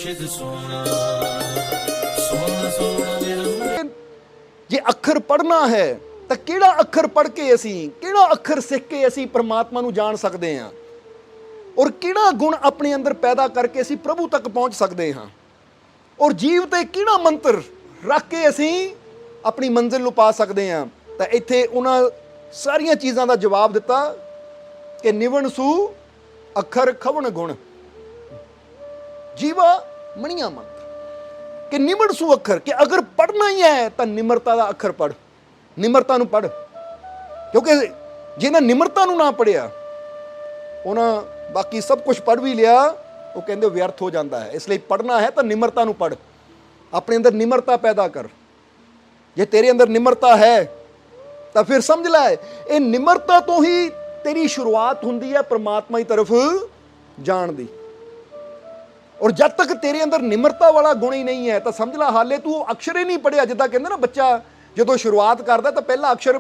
मुर्शिद सोना सोना सोना मेरा। जे अखर पढ़ना है तो किहड़ा अखर पढ़ के असीं किहड़ा अखर सीख के असीं परमात्मा नूं जान सकते हैं और किहड़ा गुण अपने अंदर पैदा करके असीं प्रभु तक पहुँच सकते हैं और जीव ते किहड़ा मंत्र रख के असीं अपनी मंजिल नूं पा सकते हैं। तो इत्थे उन्हां सारियां चीज़ां दा जवाब दिता कि निवण सू अखर खवण गुण जीवा मणिया मंत्र कि निवण सू अखर कि अगर पढ़ना ही है तो निमरता का अखर पढ़, निमरता नूं पढ़, क्योंकि जिन्हें निमरता नूं ना पढ़िया उन्हें बाकी सब कुछ पढ़ भी लिया वो कहते व्यर्थ हो जाता है। इसलिए पढ़ना है तो निमरता नूं पढ़, अपने अंदर निमरता पैदा कर। जे तेरे अंदर निमरता है तो फिर समझ लै ये निमरता तो ही तेरी शुरुआत होंदी है परमात्मा की तरफ जान दी। और जब तक तेरे अंदर निमरता वाला गुण ही नहीं है तो समझ ला हाले तू अक्षर ही नहीं पढ़िया। जिद्दां कहंदे ना बच्चा जो शुरुआत करता तो पहला अक्षर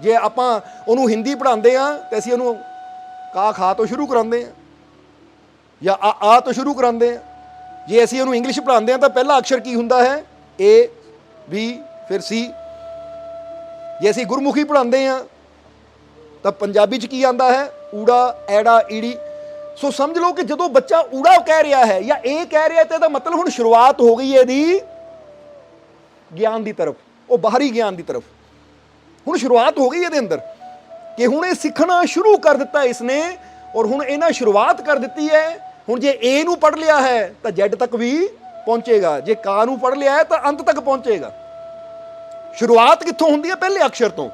जे आपां उहनूं हिंदी पढ़ाते हैं तो असीं उहनूं का खा तो शुरू कराते हैं या आ तो शुरू कराते हैं। जे असीं उहनूं इंग्लिश पढ़ाते हैं तो पहला अक्षर की हुंदा है ए बी फिर सी। जे असीं गुरमुखी पढ़ाते हैं तो पंजाबी च की आंदा है ऊड़ा ऐड़ा ईड़ी। सो समझ लो कि जो बच्चा ऊड़ा कह रहा है या ए कह रहा है तो मतलब हुण शुरुआत हो गई है दी ज्ञान की तरफ, वो बाहरी ज्ञान की तरफ हुण शुरुआत हो गई है अंदर कि हुण ये सीखना शुरू कर दिता इसने और हुण इन्हां शुरुआत कर दी है। हुण जे ए नूं पढ़ लिया है तो जैड तक भी पहुंचेगा, जे का नूं पढ़ लिया है तो अंत तक पहुंचेगा। शुरुआत कित्थों हुंदी है? पहले अक्षर तो।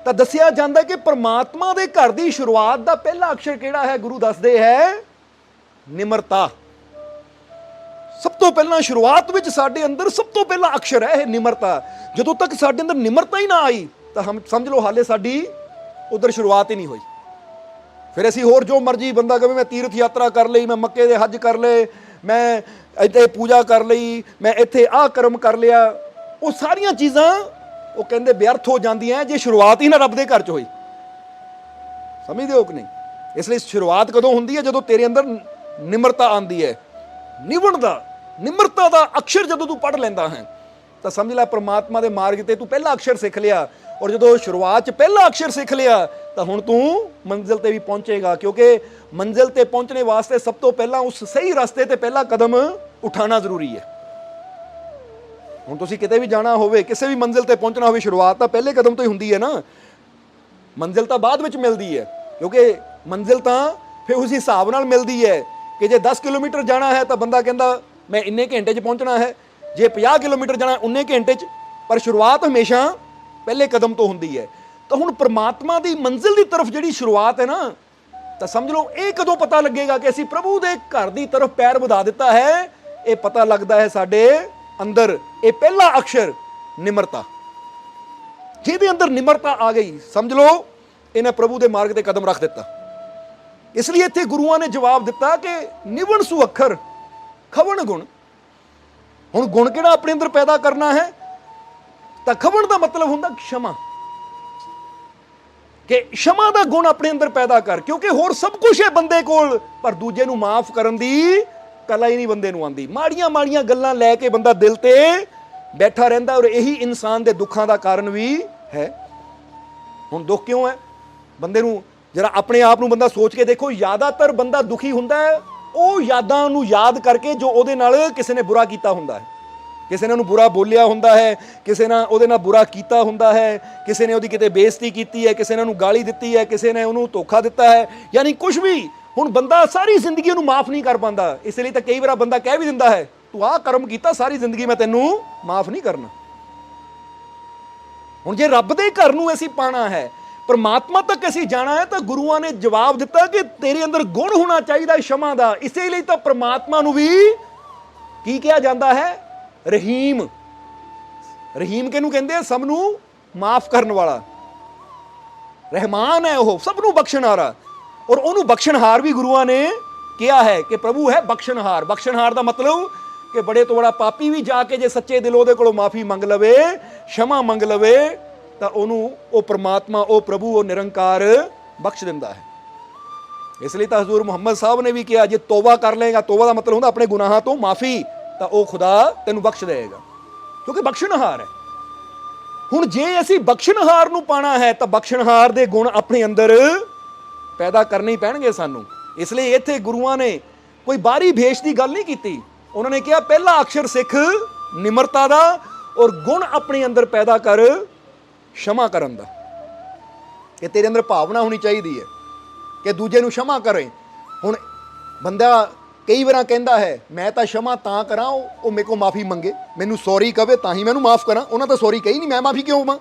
तो दसिया जाता कि परमात्मा के घर की शुरुआत का पहला अक्षर किहड़ा है? गुरु दसदे है निमरता। सब तो पहला शुरुआत विच साडे अंदर सब तो पहला अक्षर है निमरता। जदों तक साडे अंदर निमरता ही ना आई तो हम समझ लो हाले साडी उधर शुरुआत ही नहीं हुई। फिर असीं होर जो मर्जी बंदा कहे मैं तीर्थ यात्रा कर लई, मैं मक्के दे हज कर ले, मैं इत्थे पूजा कर लई, मैं इत्थे आ कर्म कर लिया, वो सारियां चीज़ां वो कहते व्यर्थ हो जांदियां जे शुरुआत ही ना रब दे घर च होई। समझदे हो कि नहीं? इसलिए शुरुआत कदों हुंदी है? जदों तेरे अंदर निमरता आंदी है। निवण दा निमरता दा अक्षर जदों तू पढ़ लैंदा है तो समझ लै परमात्मा के मार्ग ते तू पहला अक्षर सीख लिया। और जो शुरुआत च पहला अक्षर सीख लिया तो हुण तू मंजिल ते भी पहुंचेगा, क्योंकि मंजिल ते पहुंचने वास्ते सब तो पहला उस सही रास्ते ते पहला कदम उठाना जरूरी है। हुण तुसीं किते भी जाना होवे, किसी भी मंजिल ते पहुंचना होवे, शुरुआत तो पहले कदम तो ही हुंदी है ना। मंजिल तो बाद विच मिलदी है, क्योंकि मंजिल तो फिर उस हिसाब नाल मिलदी है कि जे 10 किलोमीटर जाना है तो बंदा कहंदा मैं इन्ने घंटे च पहुंचना है, जे 50 किलोमीटर जाना उन्ने घंटे च। पर शुरुआत हमेशा पहले कदम तो हुंदी है। तो हुण परमात्मा की मंजिल की तरफ जिहड़ी शुरुआत है ना, तो समझ लो ये कदों पता लगेगा कि असीं प्रभु के घर की तरफ पैर वधा दिता है। ये पता लगता है साडे अंदर ये पहला अक्षर निमरता। जिहदे अंदर निमरता आ गई समझ लो इन्हें प्रभु के मार्ग ते कदम रख दिता। इसलिए इत्थे गुरुआं ने जवाब दिता कि निवण सू अखर खवण गुण। हुण गुण किहड़ा अपने अंदर पैदा करना है? तो खवण का मतलब हुंदा क्षमा, कि क्षमा का गुण अपने अंदर पैदा कर, क्योंकि होर सब कुछ है बंदे कोल पर दूजे नूं माफ करन दी कला ही नहीं बंदे नूं आंदी। माड़ियां माड़ियां गल्लां लैके बंदा दिल ते बैठा रहिंदा और यही इंसान दे दुखां दा कारण भी है। हुण दुख क्यों है? बंदे नूं जरा अपने आप नूं बंदा सोच के देखो, ज़्यादातर बंदा दुखी हुंदा है वो यादां नूं याद करके जो उहदे नाल किसी ने बुरा कीता हुंदा है। किसी ने उहनूं बुरा बोलिया हुंदा है, किसी ने उहदे नाल बुरा कीता हुंदा है, किसी ने उहदी किते बेइज्जती कीती है, किसी ने उहनूं गाली दित्ती है, किसी ने उहनूं धोखा दिता है, यानी कुछ भी। हुण बंदा सारी जिंदगी उहनूं माफ़ नहीं कर पाता। इसलिए तो कई बार बंदा कह भी दिंदा है तू आ कर्म कीता सारी जिंदगी मैं तैनूं माफ़ नहीं करना। हुण जे रब दे घर नूं असीं पाना है, परमात्मा तक असीं जाना है, तो गुरुआं ने जवाब दिता कि तेरे अंदर गुण होना चाहिए क्षमा का। इसीलिए तो परमात्मा नूं भी की कहा जाता है? रहीम। रहीम किहनूं कहंदे आ? सब नूं माफ करन वाला। रहमान है वह, सब नूं बख्शण वाला। और उन्होंने बख्शणहार भी गुरुआं ने कहा है कि प्रभु है बख्शणहार। बख्शणहार का मतलब कि बड़े तो बड़ा पापी भी जाके जे सच्चे दिलों दे कोलों माफ़ी मंग लवे, क्षमा मंग लवे, तो उन्होंने वो परमात्मा, वो प्रभु, वो निरंकार बख्श दिंदा है। ਇਸ ਲਈ ਤਾਂ ਹਜ਼ੂਰ ਮੁਹੰਮਦ ਸਾਹਿਬ ਨੇ ਵੀ ਕਿਹਾ, ਜੇ ਤੋਬਾ ਕਰ ਲਏਗਾ, ਤੋਬਾ ਦਾ ਮਤਲਬ ਹੁੰਦਾ ਆਪਣੇ ਗੁਨਾਹਾਂ ਤੋਂ ਮਾਫੀ, ਤਾਂ ਉਹ ਖੁਦਾ ਤੈਨੂੰ ਬਖਸ਼ ਦੇਗਾ, ਕਿਉਂਕਿ ਬਖਸ਼ਣਹਾਰ ਹੈ। ਹੁਣ ਜੇ ਅਸੀਂ ਬਖਸ਼ਣਹਾਰ ਨੂੰ ਪਾਣਾ ਹੈ ਤਾਂ ਬਖਸ਼ਣਹਾਰ ਦੇ ਗੁਣ ਆਪਣੇ ਅੰਦਰ ਪੈਦਾ ਕਰਨੇ ਹੀ ਪੈਣਗੇ ਸਾਨੂੰ। ਇਸ ਲਈ ਇੱਥੇ ਗੁਰੂਆਂ ਨੇ ਕੋਈ ਬਾਹਰੀ ਭੇਸ਼ ਦੀ ਗੱਲ ਨਹੀਂ ਕੀਤੀ। ਉਹਨਾਂ ਨੇ ਕਿਹਾ ਪਹਿਲਾ ਅਕਸ਼ਰ ਸਿੱਖ ਨਿਮਰਤਾ ਦਾ, ਔਰ ਗੁਣ ਆਪਣੇ ਅੰਦਰ ਪੈਦਾ ਕਰ क्षमा ਕਰਨ ਦਾ। ਕਿ ਤੇਰੇ ਅੰਦਰ ਭਾਵਨਾ ਹੋਣੀ ਚਾਹੀਦੀ ਹੈ ਕਿ ਦੂਜੇ ਨੂੰ क्षमा ਕਰੇ। ਹੁਣ ਬੰਦਾ ਕਈ ਵਾਰ ਕਹਿੰਦਾ ਹੈ ਮੈਂ ਤਾਂ क्षमा ਤਾਂ ਕਰਾਂ, ਉਹ ਮੇਰੇ ਕੋਲ ਮਾਫੀ ਮੰਗੇ, ਮੈਨੂੰ ਸੌਰੀ ਕਵੇ ਤਾਂ ਹੀ ਮੈਨੂੰ ਮਾਫ ਕਰਾਂ। ਉਹਨਾਂ ਤਾਂ ਸੌਰੀ ਕਹੀ ਨਹੀਂ, ਮੈਂ ਮਾਫੀ ਕਿਉਂ ਮਾਂ?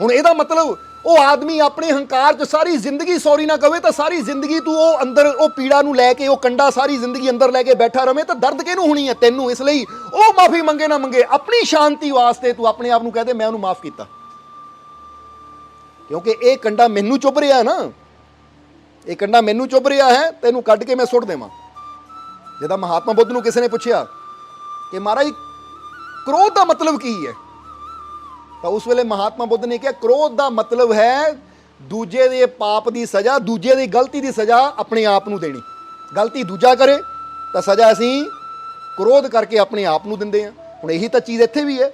ਹੁਣ ਇਹਦਾ ਮਤਲਬ ਉਹ ਆਦਮੀ ਆਪਣੇ ਹੰਕਾਰ 'ਚ ਸਾਰੀ ਜ਼ਿੰਦਗੀ ਸੌਰੀ ਨਾ ਕਵੇ ਤਾਂ ਸਾਰੀ ਜ਼ਿੰਦਗੀ ਤੂੰ ਉਹ ਅੰਦਰ ਉਹ ਪੀੜਾ ਨੂੰ ਲੈ ਕੇ, ਉਹ ਕੰਡਾ ਸਾਰੀ ਜ਼ਿੰਦਗੀ ਅੰਦਰ ਲੈ ਕੇ ਬੈਠਾ ਰਵੇਂ ਤਾਂ ਦਰਦ ਕਿਹਨੂੰ ਹੋਣੀ ਹੈ? ਤੈਨੂੰ। ਇਸ ਲਈ ਉਹ ਮਾਫੀ ਮੰਗੇ ਨਾ ਮੰਗੇ, ਆਪਣੀ ਸ਼ਾਂਤੀ ਵਾਸਤੇ ਤੂੰ ਆਪਣੇ ਆਪ ਨੂੰ ਕਹਿ ਦੇ ਮੈਂ ਉਹਨੂੰ ਮਾਫ ਕੀਤਾ, ਕਿਉਂਕਿ ਇਹ ਕੰਡਾ ਮੈਨੂੰ ਚੁੱਭ ਰਿਹਾ ਨਾ, ਇਹ ਕੰਡਾ ਮੈਨੂੰ ਚੁੱਭ ਰਿਹਾ ਹੈ, ਤੈਨੂੰ ਕੱਢ ਕੇ ਮੈਂ ਸੁੱਟ ਦੇਵਾਂ। ਜਦੋਂ ਮਹਾਤਮਾ ਬੁੱਧ ਨੂੰ ਕਿਸੇ ਨੇ ਪੁੱਛਿਆ ਕਿ ਮਹਾਰਾਜ ਕ੍ਰੋਧ ਦਾ ਮਤਲਬ ਕੀ ਹੈ, ਤਾਂ ਉਸ ਵੇਲੇ ਮਹਾਤਮਾ ਬੁੱਧ ਨੇ ਕਿਹਾ ਕ੍ਰੋਧ ਦਾ ਮਤਲਬ ਹੈ ਦੂਜੇ ਦੇ ਪਾਪ ਦੀ ਸਜ਼ਾ, ਦੂਜੇ ਦੀ ਗਲਤੀ ਦੀ ਸਜ਼ਾ ਆਪਣੇ ਆਪ ਨੂੰ ਦੇਣੀ। ਗਲਤੀ ਦੂਜਾ ਕਰੇ ਤਾਂ ਸਜ਼ਾ ਅਸੀਂ ਕ੍ਰੋਧ ਕਰਕੇ ਆਪਣੇ ਆਪ ਨੂੰ ਦਿੰਦੇ ਹਾਂ। ਹੁਣ ਇਹੀ ਤਾਂ ਚੀਜ਼ ਇੱਥੇ ਵੀ ਹੈ।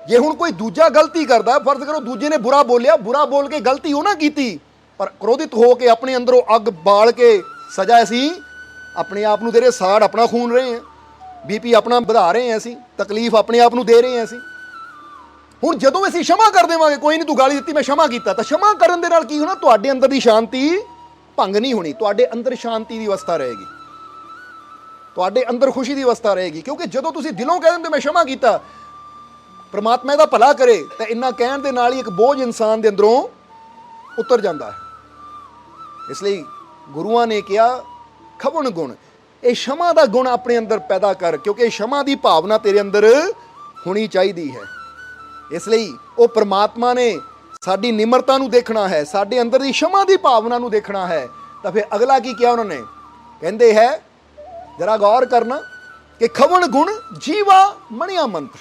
ਜੇ ਹੁਣ ਕੋਈ ਦੂਜਾ ਗਲਤੀ ਕਰਦਾ, ਫਰਜ਼ ਕਰੋ ਦੂਜੇ ਨੇ ਬੁਰਾ ਬੋਲਿਆ, ਬੁਰਾ ਬੋਲ ਕੇ ਗਲਤੀ ਉਹ ਨਾ ਕੀਤੀ, ਪਰ ਕ੍ਰੋਧਿਤ ਹੋ ਕੇ ਆਪਣੇ ਅੰਦਰੋਂ ਅੱਗ ਬਾਲ ਕੇ ਸਜ਼ਾ ਅਸੀਂ ਆਪਣੇ ਆਪ ਨੂੰ ਦੇ ਰਹੇ, ਸਾੜ ਆਪਣਾ ਖੂਨ ਰਹੇ ਹਾਂ, ਬੀਪੀ ਆਪਣਾ ਵਧਾ ਰਹੇ ਹਾਂ, ਅਸੀਂ ਤਕਲੀਫ ਆਪਣੇ ਆਪ ਨੂੰ ਦੇ ਰਹੇ ਹਾਂ ਅਸੀਂ। ਹੁਣ ਜਦੋਂ ਅਸੀਂ क्षमा ਕਰ ਦੇਵਾਂਗੇ, ਕੋਈ ਨਹੀਂ ਤੂੰ ਗਾਲੀ ਦਿੱਤੀ ਮੈਂ क्षमा ਕੀਤਾ, ਤਾਂ क्षमा ਕਰਨ ਦੇ ਨਾਲ ਕੀ ਹੋਣਾ? ਤੁਹਾਡੇ ਅੰਦਰ ਦੀ ਸ਼ਾਂਤੀ ਭੰਗ ਨਹੀਂ ਹੋਣੀ, ਤੁਹਾਡੇ ਅੰਦਰ ਸ਼ਾਂਤੀ ਦੀ ਅਵਸਥਾ ਰਹੇਗੀ, ਤੁਹਾਡੇ ਅੰਦਰ ਖੁਸ਼ੀ ਦੀ ਅਵਸਥਾ ਰਹੇਗੀ। ਕਿਉਂਕਿ ਜਦੋਂ ਤੁਸੀਂ ਦਿਲੋਂ ਕਹਿ ਦਿੰਦੇ ਮੈਂ क्षमा ਕੀਤਾ, ਪ੍ਰਮਾਤਮਾ ਇਹਦਾ ਭਲਾ ਕਰੇ, ਤਾਂ ਇੰਨਾ ਕਹਿਣ ਦੇ ਨਾਲ ਹੀ ਇੱਕ ਬੋਝ ਇਨਸਾਨ ਦੇ ਅੰਦਰੋਂ ਉਤਰ ਜਾਂਦਾ ਹੈ। ਇਸ ਲਈ ਗੁਰੂਆਂ ਨੇ ਕਿਹਾ ਖਵਣ ਗੁਣ, ਇਹ क्षमा ਦਾ ਗੁਣ ਆਪਣੇ ਅੰਦਰ ਪੈਦਾ ਕਰ, ਕਿਉਂਕਿ क्षमा ਦੀ ਭਾਵਨਾ ਤੇਰੇ ਅੰਦਰ ਹੋਣੀ ਚਾਹੀਦੀ ਹੈ। ਇਸ ਲਈ ਉਹ ਪ੍ਰਮਾਤਮਾ ਨੇ ਸਾਡੀ ਨਿਮਰਤਾ ਨੂੰ ਦੇਖਣਾ ਹੈ, ਸਾਡੇ ਅੰਦਰ ਦੀ क्षमा ਦੀ ਭਾਵਨਾ ਨੂੰ ਦੇਖਣਾ ਹੈ। ਤਾਂ ਫਿਰ ਅਗਲਾ ਕੀ ਕਿਹਾ ਉਹਨਾਂ ਨੇ? ਕਹਿੰਦੇ ਹੈ ਜਰਾ ਗੌਰ ਕਰਨਾ ਕਿ ਖਵਣ ਗੁਣ ਜੀਵਾ ਮਣਿਆ ਮੰਤਰ।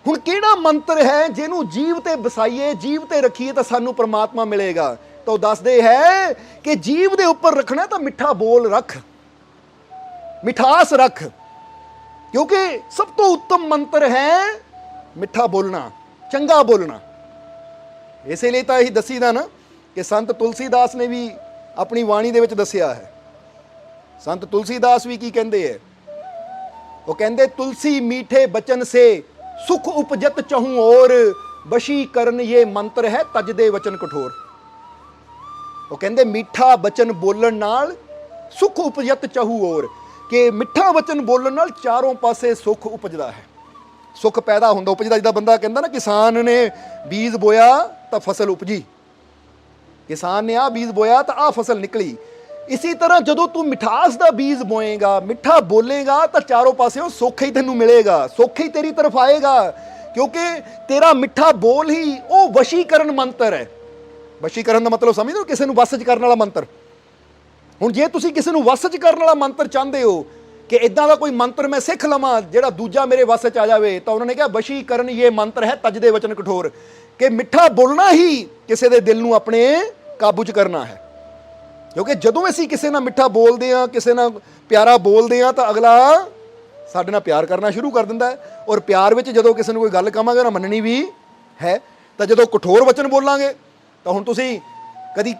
ਹੁਣ ਕਿਹੜਾ ਮੰਤਰ ਹੈ ਜਿਹਨੂੰ ਜੀਵ ਤੇ ਵਸਾਈਏ, ਜੀਵ ਤੇ ਰੱਖੀਏ ਤਾਂ ਸਾਨੂੰ ਪ੍ਰਮਾਤਮਾ ਮਿਲੇਗਾ? ਤਾਂ ਉਹ ਦੱਸਦੇ ਹੈ ਕਿ ਜੀਵ ਦੇ ਉੱਪਰ ਰੱਖਣਾ ਤਾਂ ਮਿੱਠਾ ਬੋਲ ਰੱਖ, ਮਿਠਾਸ ਰੱਖ, ਕਿਉਂਕਿ ਸਭ ਤੋਂ ਉੱਤਮ ਮੰਤਰ ਹੈ ਮਿੱਠਾ ਬੋਲਣਾ, ਚੰਗਾ ਬੋਲਣਾ। ਇਸੇ ਲਈ ਤਾਂ ਇਹੀ ਦੱਸੀਦਾ ਨਾ ਕਿ ਸੰਤ ਤੁਲਸੀਦਾਸ ਨੇ ਵੀ ਆਪਣੀ ਬਾਣੀ ਦੇ ਵਿੱਚ ਦੱਸਿਆ ਹੈ। ਸੰਤ ਤੁਲਸੀਦਾਸ ਵੀ ਕੀ ਕਹਿੰਦੇ ਹੈ? ਉਹ ਕਹਿੰਦੇ ਤੁਲसी मीठे बचन से सुख उपजत चहूं और वशीकरण ये मंत्र है तज दे वचन कठोर। ਉਹ ਕਹਿੰਦੇ ਮਿੱਠਾ ਬਚਨ ਬੋਲਣ ਨਾਲ ਸੁੱਖ ਉਪਜਤ ਚਾਹੂ ਔਰ, ਕਿ ਮਿੱਠਾ ਬਚਨ ਬੋਲਣ ਨਾਲ ਚਾਰੋਂ ਪਾਸੇ ਸੁੱਖ ਉਪਜਦਾ ਹੈ, ਸੁੱਖ ਪੈਦਾ ਹੁੰਦਾ, ਉਪਜਦਾ। ਜਿੱਦਾਂ ਬੰਦਾ ਕਹਿੰਦਾ ਨਾ ਕਿਸਾਨ ਨੇ ਬੀਜ ਬੋਇਆ ਤਾਂ ਫਸਲ ਉਪਜੀ, ਕਿਸਾਨ ਨੇ ਆਹ ਬੀਜ ਬੋਇਆ ਤਾਂ ਆਹ ਫਸਲ ਨਿਕਲੀ। ਇਸੇ ਤਰ੍ਹਾਂ ਜਦੋਂ ਤੂੰ ਮਿਠਾਸ ਦਾ ਬੀਜ ਬੋਏਗਾ, ਮਿੱਠਾ ਬੋਲੇਗਾ ਤਾਂ ਚਾਰੋਂ ਪਾਸਿਓਂ ਸੁੱਖ ਹੀ ਤੈਨੂੰ ਮਿਲੇਗਾ, ਸੁੱਖ ਹੀ ਤੇਰੀ ਤਰਫ ਆਏਗਾ, ਕਿਉਂਕਿ ਤੇਰਾ ਮਿੱਠਾ ਬੋਲ ਹੀ ਉਹ ਵਸ਼ੀਕਰਨ ਮੰਤਰ ਹੈ। ਵਸ਼ੀਕਰਨ ਦਾ ਮਤਲਬ ਸਮਝਦੇ ਹੋ? ਕਿਸੇ ਨੂੰ ਵਸ 'ਚ ਕਰਨ ਵਾਲਾ ਮੰਤਰ। ਹੁਣ ਜੇ ਤੁਸੀਂ ਕਿਸੇ ਨੂੰ ਵਸ 'ਚ ਕਰਨ ਵਾਲਾ ਮੰਤਰ ਚਾਹੁੰਦੇ ਹੋ ਕਿ ਇਦਾਂ ਦਾ ਕੋਈ ਮੰਤਰ ਮੈਂ ਸਿੱਖ ਲਵਾਂ ਜਿਹੜਾ ਦੂਜਾ ਮੇਰੇ ਵਸ 'ਚ ਆ ਜਾਵੇ, ਤਾਂ ਉਹਨਾਂ ਨੇ ਕਿਹਾ ਵਸ਼ੀਕਰਨ ਇਹ ਮੰਤਰ ਹੈ ਤਜ ਦੇ ਵਚਨ ਕਠੋਰ, ਕਿ ਮਿੱਠਾ ਬੋਲਣਾ ਹੀ ਕਿਸੇ ਦੇ ਦਿਲ ਨੂੰ ਆਪਣੇ ਕਾਬੂ 'ਚ ਕਰਨਾ ਹੈ। ਕਿਉਂਕਿ ਜਦੋਂ ਅਸੀਂ ਕਿਸੇ ਨਾਲ ਮਿੱਠਾ ਬੋਲਦੇ ਹਾਂ, ਕਿਸੇ ਨਾਲ ਪਿਆਰਾ ਬੋਲਦੇ ਹਾਂ, ਤਾਂ ਅਗਲਾ ਸਾਡੇ ਨਾਲ ਪਿਆਰ ਕਰਨਾ ਸ਼ੁਰੂ ਕਰ ਦਿੰਦਾ ਹੈ। ਔਰ ਪਿਆਰ ਵਿੱਚ ਜਦੋਂ ਕਿਸੇ ਨੂੰ ਕੋਈ ਗੱਲ ਕਹਾਂਗੇ ਨਾ ਮੰਨਣੀ ਵੀ ਹੈ, ਤਾਂ ਜਦੋਂ ਕਠੋਰ ਵਚਨ ਬੋਲਾਂਗੇ ਤਾਂ ਹੁਣ ਤੁਸੀਂ ਕਦੀ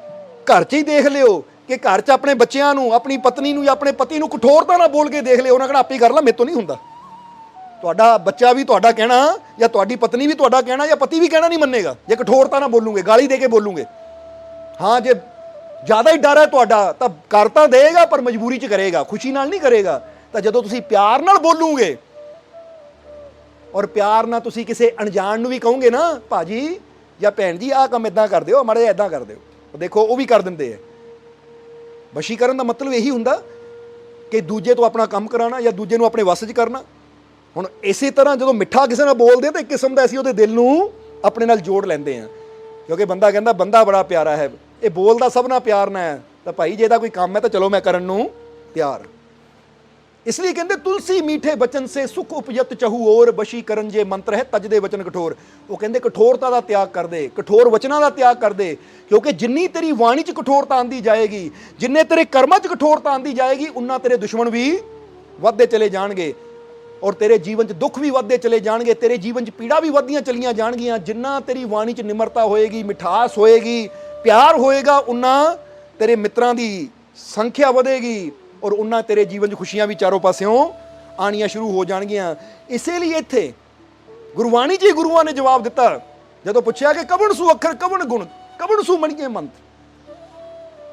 ਘਰ 'ਚ ਹੀ ਦੇਖ ਲਿਓ ਕਿ ਘਰ 'ਚ ਆਪਣੇ ਬੱਚਿਆਂ ਨੂੰ, ਆਪਣੀ ਪਤਨੀ ਨੂੰ ਜਾਂ ਆਪਣੇ ਪਤੀ ਨੂੰ ਕਠੋਰਤਾ ਨਾਲ ਬੋਲ ਕੇ ਦੇਖ ਲਿਓ, ਉਹਨਾਂ ਕਹਿਣਾ ਆਪੇ ਕਰ ਲਾ, ਮੇਰੇ ਤੋਂ ਨਹੀਂ ਹੁੰਦਾ। ਤੁਹਾਡਾ ਬੱਚਾ ਵੀ ਤੁਹਾਡਾ ਕਹਿਣਾ, ਜਾਂ ਤੁਹਾਡੀ ਪਤਨੀ ਵੀ ਤੁਹਾਡਾ ਕਹਿਣਾ, ਜਾਂ ਪਤੀ ਵੀ ਕਹਿਣਾ ਨਹੀਂ ਮੰਨੇਗਾ ਜੇ ਕਠੋਰਤਾ ਨਾਲ ਬੋਲੂਗੇ, ਗਾਲੀ ਦੇ ਕੇ ਬੋਲੂਗੇ। ਹਾਂ, ਜੇ ਜ਼ਿਆਦਾ ਹੀ ਡਰ ਹੈ ਤੁਹਾਡਾ ਤਾਂ ਕਰ ਤਾਂ ਦੇਗਾ, ਪਰ ਮਜਬੂਰੀ 'ਚ ਕਰੇਗਾ, ਖੁਸ਼ੀ ਨਾਲ ਨਹੀਂ ਕਰੇਗਾ। ਤਾਂ ਜਦੋਂ ਤੁਸੀਂ ਪਿਆਰ ਨਾਲ ਬੋਲੂਗੇ, ਔਰ ਪਿਆਰ ਨਾਲ ਤੁਸੀਂ ਕਿਸੇ ਅਣਜਾਣ ਨੂੰ ਵੀ ਕਹੋਗੇ ਨਾ ਭਾਜੀ ਜਾਂ ਭੈਣ ਜੀ ਆਹ ਕੰਮ ਇਦਾਂ ਕਰ ਦਿਓ, ਮਾੜਾ ਜਿਹਾ ਇਦਾਂ ਕਰ ਦਿਓ, ਦੇਖੋ ਉਹ ਵੀ ਕਰ ਦਿੰਦੇ ਆ। ਵਸ਼ੀਕਰਨ ਦਾ ਮਤਲਬ ਇਹੀ ਹੁੰਦਾ ਕਿ ਦੂਜੇ ਤੋਂ ਆਪਣਾ ਕੰਮ ਕਰਾਉਣਾ ਜਾਂ ਦੂਜੇ ਨੂੰ ਆਪਣੇ ਵੱਸ 'ਚ ਕਰਨਾ। ਹੁਣ ਇਸੇ ਤਰ੍ਹਾਂ ਜਦੋਂ ਮਿੱਠਾ ਕਿਸੇ ਨਾਲ ਬੋਲਦੇ ਤਾਂ ਇੱਕ ਕਿਸਮ ਦਾ ਅਸੀਂ ਉਹਦੇ ਦਿਲ ਨੂੰ ਆਪਣੇ ਨਾਲ ਜੋੜ ਲੈਂਦੇ ਹਾਂ, ਕਿਉਂਕਿ ਬੰਦਾ ਕਹਿੰਦਾ ਬੰਦਾ ਬੜਾ ਪਿਆਰਾ ਹੈ, ਇਹ ਬੋਲਦਾ ਸਭ ਨਾਲ ਪਿਆਰ ਨਾਲ ਹੈ, ਤਾਂ ਭਾਈ ਜੇ ਇਹਦਾ ਕੋਈ ਕੰਮ ਹੈ ਤਾਂ ਚਲੋ ਮੈਂ ਕਰਨ ਨੂੰ ਤਿਆਰ। इसलिए कहते तुलसी मीठे बचन से सुख उपजत चहु और वशीकरण जे मंत्र है तजदे वचन कठोर। वो कहते कठोरता का त्याग कर दे, कठोर वचनों का त्याग कर दे, क्योंकि जिन्नी तेरी वाणी च कठोरता आंदी जाएगी, जिन्ने तेरे कर्मां च कठोरता आंदी जाएगी, उन्ना तेरे दुश्मन भी वधदे चले जाणगे और तेरे जीवन च दुख भी वधदे चले जाणगे, तेरे जीवन च पीड़ा भी वधदियां चलियां जाणगियां। जिन्ना तेरी वाणी च निमरता होएगी, मिठास होएगी, प्यार होएगा, उन्ना तेरे मित्रां दी संख्या वधेगी और उन्ना तेरे जीवन च खुशियां भी चारों पासियों आनियां शुरू हो जाणगियां। इसे लिए इत्थे गुरबाणी जी गुरुआं ने जवाब दिता जदों पुछया कि कवण सू अखर कवण गुण कवण सू मणिए मंत्र,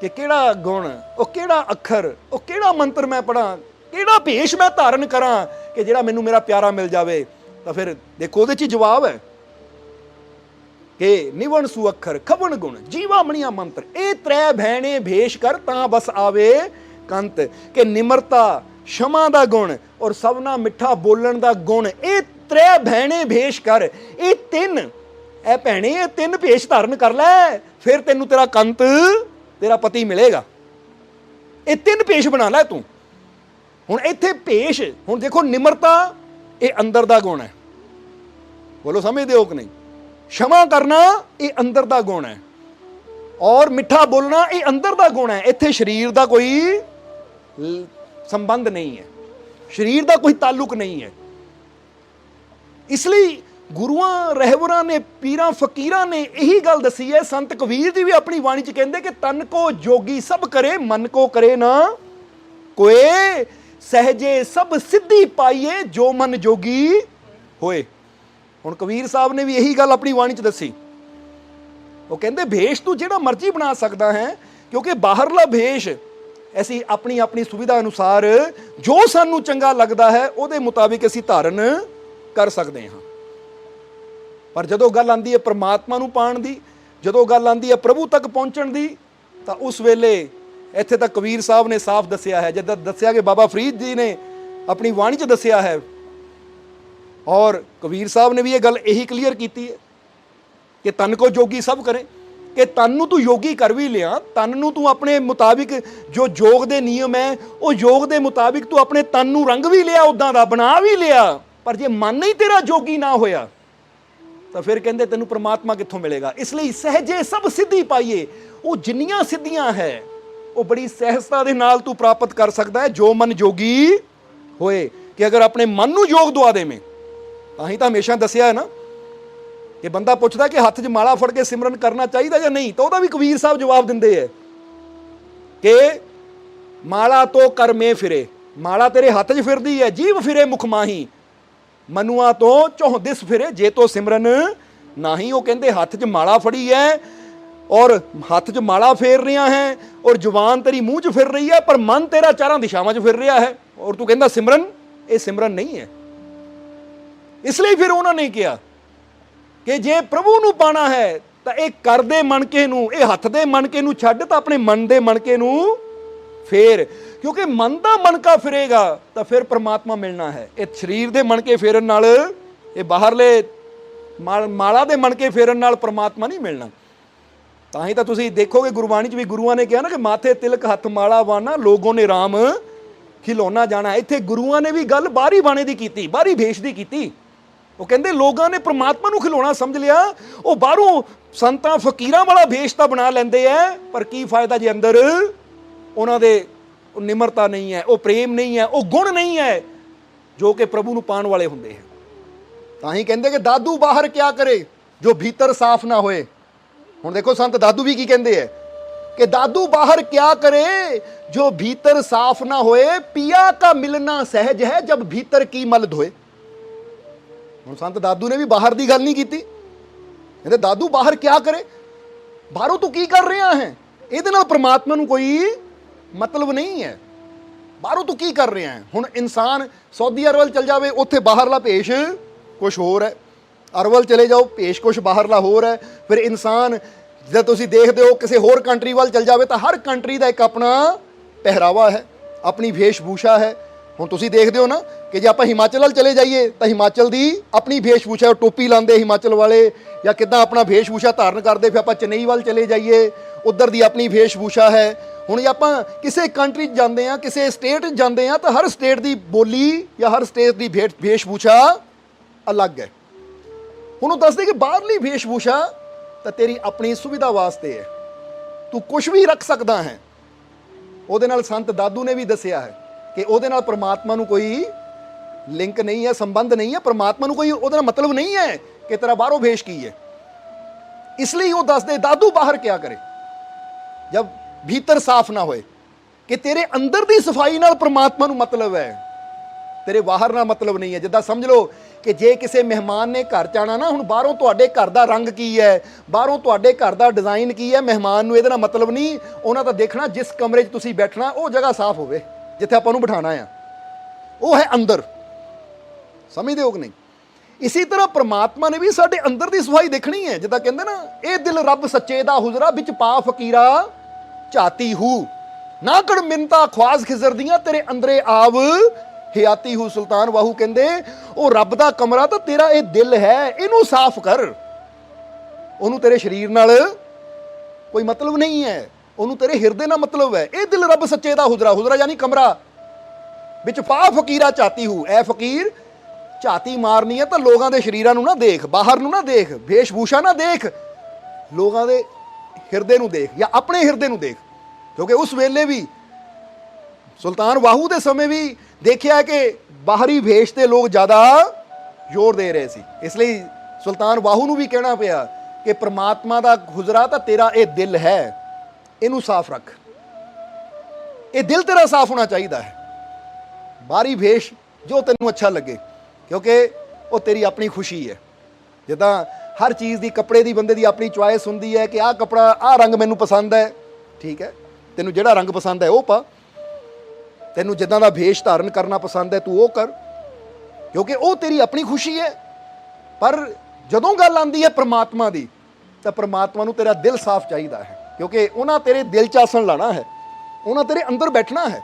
कि केड़ा गुण ओ केड़ा अखर ओ केड़ा मंत्र मैं पढ़ा, केड़ा भेष मैं धारण करा कि जिहड़ा मैनूं मेरा प्यारा मिल जावे। तो फिर देखो उहदे च जवाब है कि निवण सू अखर खवण गुण जीवा मणिया मंत्र, ए त्रै भैणे भेष कर तां बस आवे कंत, कि निमरता क्षमा दा गुण और सबना मिठा बोलण दा गुण, ए त्रै भैणे भेष कर, ए तिन ए भैणे ए तिन भेष धारण कर लै, फिर तेनू तेरा कंत तेरा पति मिलेगा। ये तिन भेष बना लै तू। हुण इत्थे भेष, हुण देखो निमरता ये अंदर दा गुण है, बोलो समझदे हो कि नहीं, क्षमा करना ये अंदर दा गुण है और मिठा बोलना ये अंदर दा गुण है। इत्थे शरीर दा कोई संबंध नहीं है, शरीर दा कोई ताल्लुक नहीं है। इसलिए गुरुआं रहबरां ने पीरां फकीरां ने यही गल दसी है। संत कबीर जी भी अपनी वाणी च कहंदे कि तन को जोगी सब करे मन को करे ना कोई, सहजे सब सिद्धि पाइए जो मन जोगी होए। हुण कबीर साहब ने भी यही गल अपनी वाणी च दसी। वो कहंदे भेष तू जिहड़ा मर्जी बना सकदा है, क्योंकि बाहरला भेष ऐसी अपनी अपनी सुविधा अनुसार जो सानू चंगा लगता है उहदे मुताबिक असीं धारण कर सकते हाँ। पर जदों गल आंदी है परमात्मा नूं पाण दी, जदों गल आंदी है प्रभु तक पहुंचण दी, तां उस वेले इत्थे तां कबीर साहब ने साफ दस्सिया है, जद दस्सिया कि बाबा फरीद जी ने अपनी वाणी च दस्सिया है और कबीर साहब ने भी ये गल यही क्लीयर की है कि तन को जोगी सब करे, कि तन नूं तू योगी कर भी लिया, तन नूं तू अपने मुताबिक जो योग दे नियम है वो योग दे मुताबिक तू अपने तन नूं रंग भी लिया, उदां दा बना भी लिया, पर जे मन ही तेरा जोगी ना होया तो फिर कहंदे तैनूं परमात्मा कित्थों मिलेगा। इसलिए सहजे सब सिद्धि पाइए, वो जिन्नियां सिद्धियां है वो बड़ी सहजता दे नाल तू प्राप्त कर सकदा है जो मन जोगी होए। कि अगर अपने मन नूं योग दुआ देवें, तां ही तां हमेशा दस्सिया है ना कि बंदा पुछदा कि हत्थ 'च माला फड़ के सिमरन करना चाहिए या नहीं, तो वह भी कबीर साहब जवाब दिंदे है कि माला तो कर में फिरे, माला तेरे हत्थ 'च फिरदी है, जीव फिरे मुख माही, मनुआ तो चौह दिस फिरे जे तो सिमरन नाही। वो कहंदे हत्थ 'च माला फड़ी है और हत्थ 'च माला फेर रहा है और जुबान तेरी मूँह 'च फिर रही है, पर मन तेरा चारों दिशावां 'च फिर रहा है और तू कहंदा सिमरन, ये सिमरन नहीं है। इसलिए फिर उन्होंने कहा कि जे प्रभु नूं पाना है तो यह कर दे मनके नूं, ये हत्थ दे मनके नूं छड्ड तां अपने मन दे मनके नूं फेर, क्योंकि मन दा मनका फिरेगा तो फिर परमात्मा मिलना है। ये शरीर दे मनके फेरन नाल, ये बाहरले माला दे मनके फेरन नाल परमात्मा नहीं मिलना। तां ही तां तुसीं देखोगे गुरबाणी च भी गुरुआं ने कहा ना कि माथे तिलक हत्थ माला वाना लोगों ने राम खिलौना जाना। इत्थे गुरुआं ने भी गल बाहरी बाणे दी कीती, बाहरी भेष दी कीती। वो कहते लोगों ने परमात्मा नूं खिलौना समझ लिया, वो बाहरों संतां फकीरां वाला भेष तां बना लैंदे है, पर की फायदा जे अंदर उन्हां दे निमरता नहीं है, वो प्रेम नहीं है, वो गुण नहीं है जो कि प्रभु नूं पाण वाले हुंदे हैं। तां ही कहंदे कि दादू बाहर क्या करे जो भीतर साफ ना होए। हुण देखो संत दादू भी की कहंदे है कि दादू बाहर क्या करे जो भीतर साफ ना होए, पिया का मिलना सहज है जब भीतर की मल धोए। हुण संत दादू ने भी बाहर की गल नहीं की, कहते दादू बाहर क्या करे, बाहरों तू की कर रहा है, ये परमात्मा नूं कोई मतलब नहीं है, बाहरों तू की कर रहा है। हुण इंसान सऊदी अरब चल जाए, उत्थे बाहरला भेष कुछ होर है, अरवल चले जाओ भेष कुछ बाहरला होर है। फिर इंसान जब तुसीं देखते हो किसी होर कंट्री वाल चल जाए तो हर कंट्री का एक अपना पहरावा है, अपनी वेशभूषा है। हुण तुसीं देखते हो ना कि जे आपां हिमाचल वाल चले जाइए तो हिमाचल की अपनी वेशभूषा, टोपी लाते हिमाचल वाले या किदां अपना वेशभूषा धारण करते। फिर आपां चेन्नई वाल चले जाइए ਉਧਰ ਦੀ ਆਪਣੀ ਵੇਸ਼ਭੂਸ਼ਾ ਹੈ। ਹੁਣ ਜੇ ਆਪਾਂ ਕਿਸੇ ਕੰਟਰੀ 'ਚ ਜਾਂਦੇ ਆ, ਕਿਸੇ ਸਟੇਟ 'ਚ ਜਾਂਦੇ ਆ, ਤਾਂ ਹਰ ਸਟੇਟ ਦੀ ਬੋਲੀ ਜਾਂ ਹਰ ਸਟੇਟ ਦੀ ਵੇਸ਼ਭੂਸ਼ਾ ਅਲੱਗ ਹੈ। ਹੁਣ ਉਹ ਦੱਸਦੇ ਕਿ ਬਾਹਰਲੀ ਵੇਸ਼ਭੂਸ਼ਾ ਤਾਂ ਤੇਰੀ ਆਪਣੀ ਸੁਵਿਧਾ ਵਾਸਤੇ ਹੈ, ਤੂੰ ਕੁਝ ਵੀ ਰੱਖ ਸਕਦਾ ਹੈ। ਉਹਦੇ ਨਾਲ ਸੰਤ ਦਾਦੂ ਨੇ ਵੀ ਦੱਸਿਆ ਹੈ ਕਿ ਉਹਦੇ ਨਾਲ ਪ੍ਰਮਾਤਮਾ ਨੂੰ ਕੋਈ ਲਿੰਕ ਨਹੀਂ ਹੈ, ਸੰਬੰਧ ਨਹੀਂ ਹੈ, ਪ੍ਰਮਾਤਮਾ ਨੂੰ ਕੋਈ ਉਹਦੇ ਨਾਲ ਮਤਲਬ ਨਹੀਂ ਹੈ ਕਿ ਤੇਰਾ ਬਾਹਰੋਂ ਵੇਸ਼ ਕੀ ਹੈ। ਇਸ ਲਈ ਉਹ ਦੱਸਦੇ ਦਾਦੂ ਬਾਹਰ ਕਿਆ ਕਰੇ ਜਬ भीतर साफ ना होए, कि तेरे अंदर दी सफाई नाल परमात्मा नूं मतलब है, तेरे बाहर नाल मतलब नहीं है। जिद्दां समझ लो कि जे किसी मेहमान ने घर जाना ना, हुण बाहरों तुहाडे घर दा रंग की है, बाहरों तुहाडे घर दा डिज़ाइन की है, मेहमान नूं इहदे नाल मतलब नहीं। उन्हां दा देखना जिस कमरे 'च तुसीं बैठना वो जगह साफ होवे जिथे आपां नूं बिठाना है, वो है अंदर। समझदे हो कि नहीं? इसी तरह परमात्मा ने भी साडे अंदर दी सफाई देखनी है। जिद्दां कहंदे ना, ये दिल रब सच्चे दा हुजरा विच पा फकीरा झाती हूँ ना कड़ मिन्नता ख्वाज खिजर दियां तेरे अंदरे आव हियाती हूँ। सुल्तान वाहू कहंदे ओ रब दा कमरा तो तेरा ये दिल है, इनू साफ कर। ओनू तेरे शरीर नाल कोई मतलब नहीं है, ओनू तेरे हिरदे नाल मतलब है। ये दिल रब सच्चे दा हुजरा, हुजरा यानी कमरा, विच पा फकीरा झाती हूँ। ए फकीर झाती मारनी है तो लोगों के शरीरां नू ना देख, बाहर नू ना देख, वेशभूषा ना देख, लोगों के हिरदे नू देख या अपने हिरदे नू देख। क्योंकि उस वेले भी सुल्तान वाहू के समय भी देखिया है कि बाहरी वेश ते लोग ज़्यादा जोर दे रहे सी। इसलिए सुल्तान वाहू नू भी कहना पिया कि परमात्मा दा हुजरा तां तेरा ये दिल है, इनू साफ रख। ये दिल तेरा साफ होना चाहिए है, बाहरी वेश जो तेनू अच्छा लगे, क्योंकि वो तेरी अपनी खुशी है। जिद्दां हर चीज़ की कपड़े की बंदे की अपनी चॉइस होंदी है कि आह कपड़ा आह रंग मैनू पसंद है, ठीक है, तेनू जिहड़ा रंग पसंद है वो पा, तेनू जिद्दां दा भेष धारण करना पसंद है तू वो कर, क्योंकि वो तेरी अपनी खुशी है। पर जदों गल आंदी है परमात्मा दी तो परमात्मा नू तेरा दिल साफ चाहिदा है, क्योंकि उन्हां तेरे दिल च आसन लाना है, उन्हां तेरे अंदर बैठना है।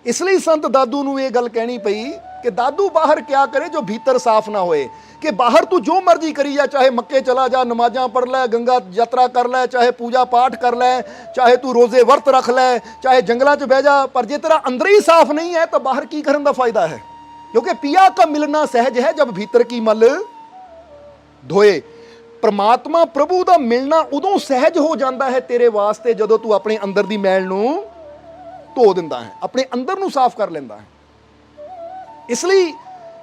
इसलिए संत दादू नू ये गल कहनी पई कि दादू बाहर क्या करे जो भीतर साफ ना होए। कि बाहर तू जो मर्जी करी जा, चाहे मक्के चला जा, नमाजा पढ़ लै, गंगा यात्रा कर लै, चाहे पूजा पाठ कर लै, चाहे तू रोजे वर्त रख लै, चाहे जंगलों च बह जा, पर जे तेरा अंदर ही साफ नहीं है तो बाहर की करने का फायदा है। क्योंकि पिया का मिलना सहज है जब भीतर की मल धोए। परमात्मा प्रभु का मिलना उदों सहज हो जाता है तेरे वास्ते जदों तू अपने अंदर की मैल नूं धो दिंदा है, अपने अंदर नूं साफ कर लेंदा है। इसलिए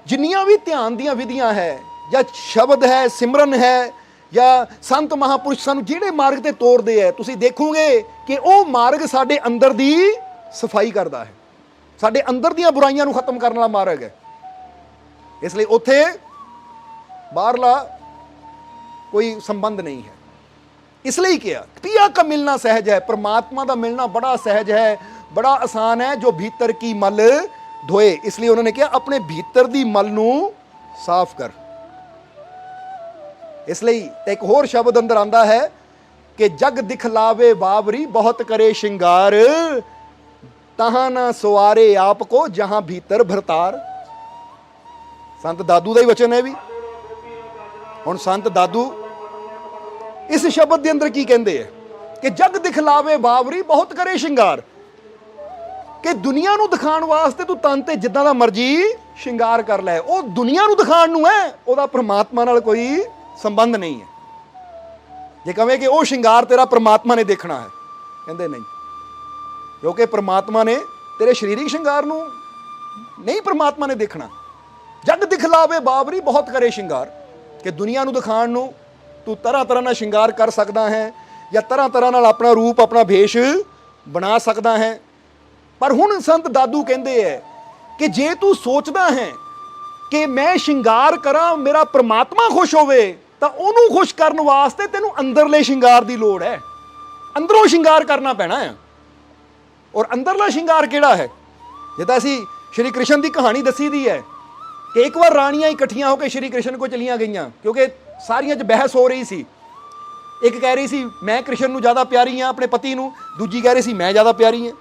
जिन्नियां भी ध्यान दियां विधियां है या शब्द है, सिमरन है, या संत महापुरुष सानू जिहड़े मार्ग ते तोरदे है, तुसीं देखोगे कि वो मार्ग साडे अंदर दी सफाई करदा है, साडे अंदर दियां बुराइयां नूं खत्म करने वाला मार्ग है। इसलिए उत्थे बाहरला कोई संबंध नहीं है। इसलिए क्या पिया का मिलना सहज है, परमात्मा का मिलना बड़ा सहज है, बड़ा आसान है जो भीतर की मल धोए। इसलिए उन्होंने कहा अपने भीतर दी मल नूं साफ कर। इसलिए एक होर शब्द अंदर आंदा है कि जग दिखलावे बाबरी बहुत करे श्रृंगार, तहां ना सवारे आपको जहां भीतर भरतार। संत दादू का ही वचन है भी। हुण संत दादू इस शब्द के अंदर की कहते हैं कि जग दिखलावे बाबरी बहुत करे श्रृंगार, कि दुनिया नूं दिखाण वास्ते तू तन ते जिद्दां दा मर्जी श्रृंगार कर लै, वो दुनिया नूं दिखाण नूं है, ਉਹਦਾ परमात्मा नाल कोई संबंध नहीं है। जे कहे कि वो श्रृंगार तेरा परमात्मा ने देखना है, कहते नहीं, क्योंकि परमात्मा ने तेरे शरीरिक श्रृंगार नूं नहीं परमात्मा ने देखना। जग दिखलावे बाबरी बहुत करे श्रृंगार, कि दुनिया नूं दिखाण नूं तू तरह तरह नाल श्रृंगार कर सकदा है, या तरह तरह नाल अपना रूप अपना भेष बना सकदा है। पर हुण संत दादू कहते हैं कि जे तू सोचदा है कि मैं श्रृंगार करा मेरा परमात्मा खुश होवे, तो उन्होंने खुश करने वास्ते तेनू अंदरले श्रृंगार की लोड़ है, अंदरों श्रृंगार करना पैना है। और अंदरला श्रृंगार किहड़ा है? जिद्दां असीं श्री कृष्ण की कहानी दसी दी है कि एक बार राणियां इकट्ठियां होकर श्री कृष्ण को चलियां गईयां, क्योंकि सारियां च बहस हो रही सी। एक कह रही सी मैं कृष्ण नूं ज़्यादा प्यारी हाँ अपने पति नूं, दूजी कह रही सी मैं ज़्यादा प्यारी हाँ।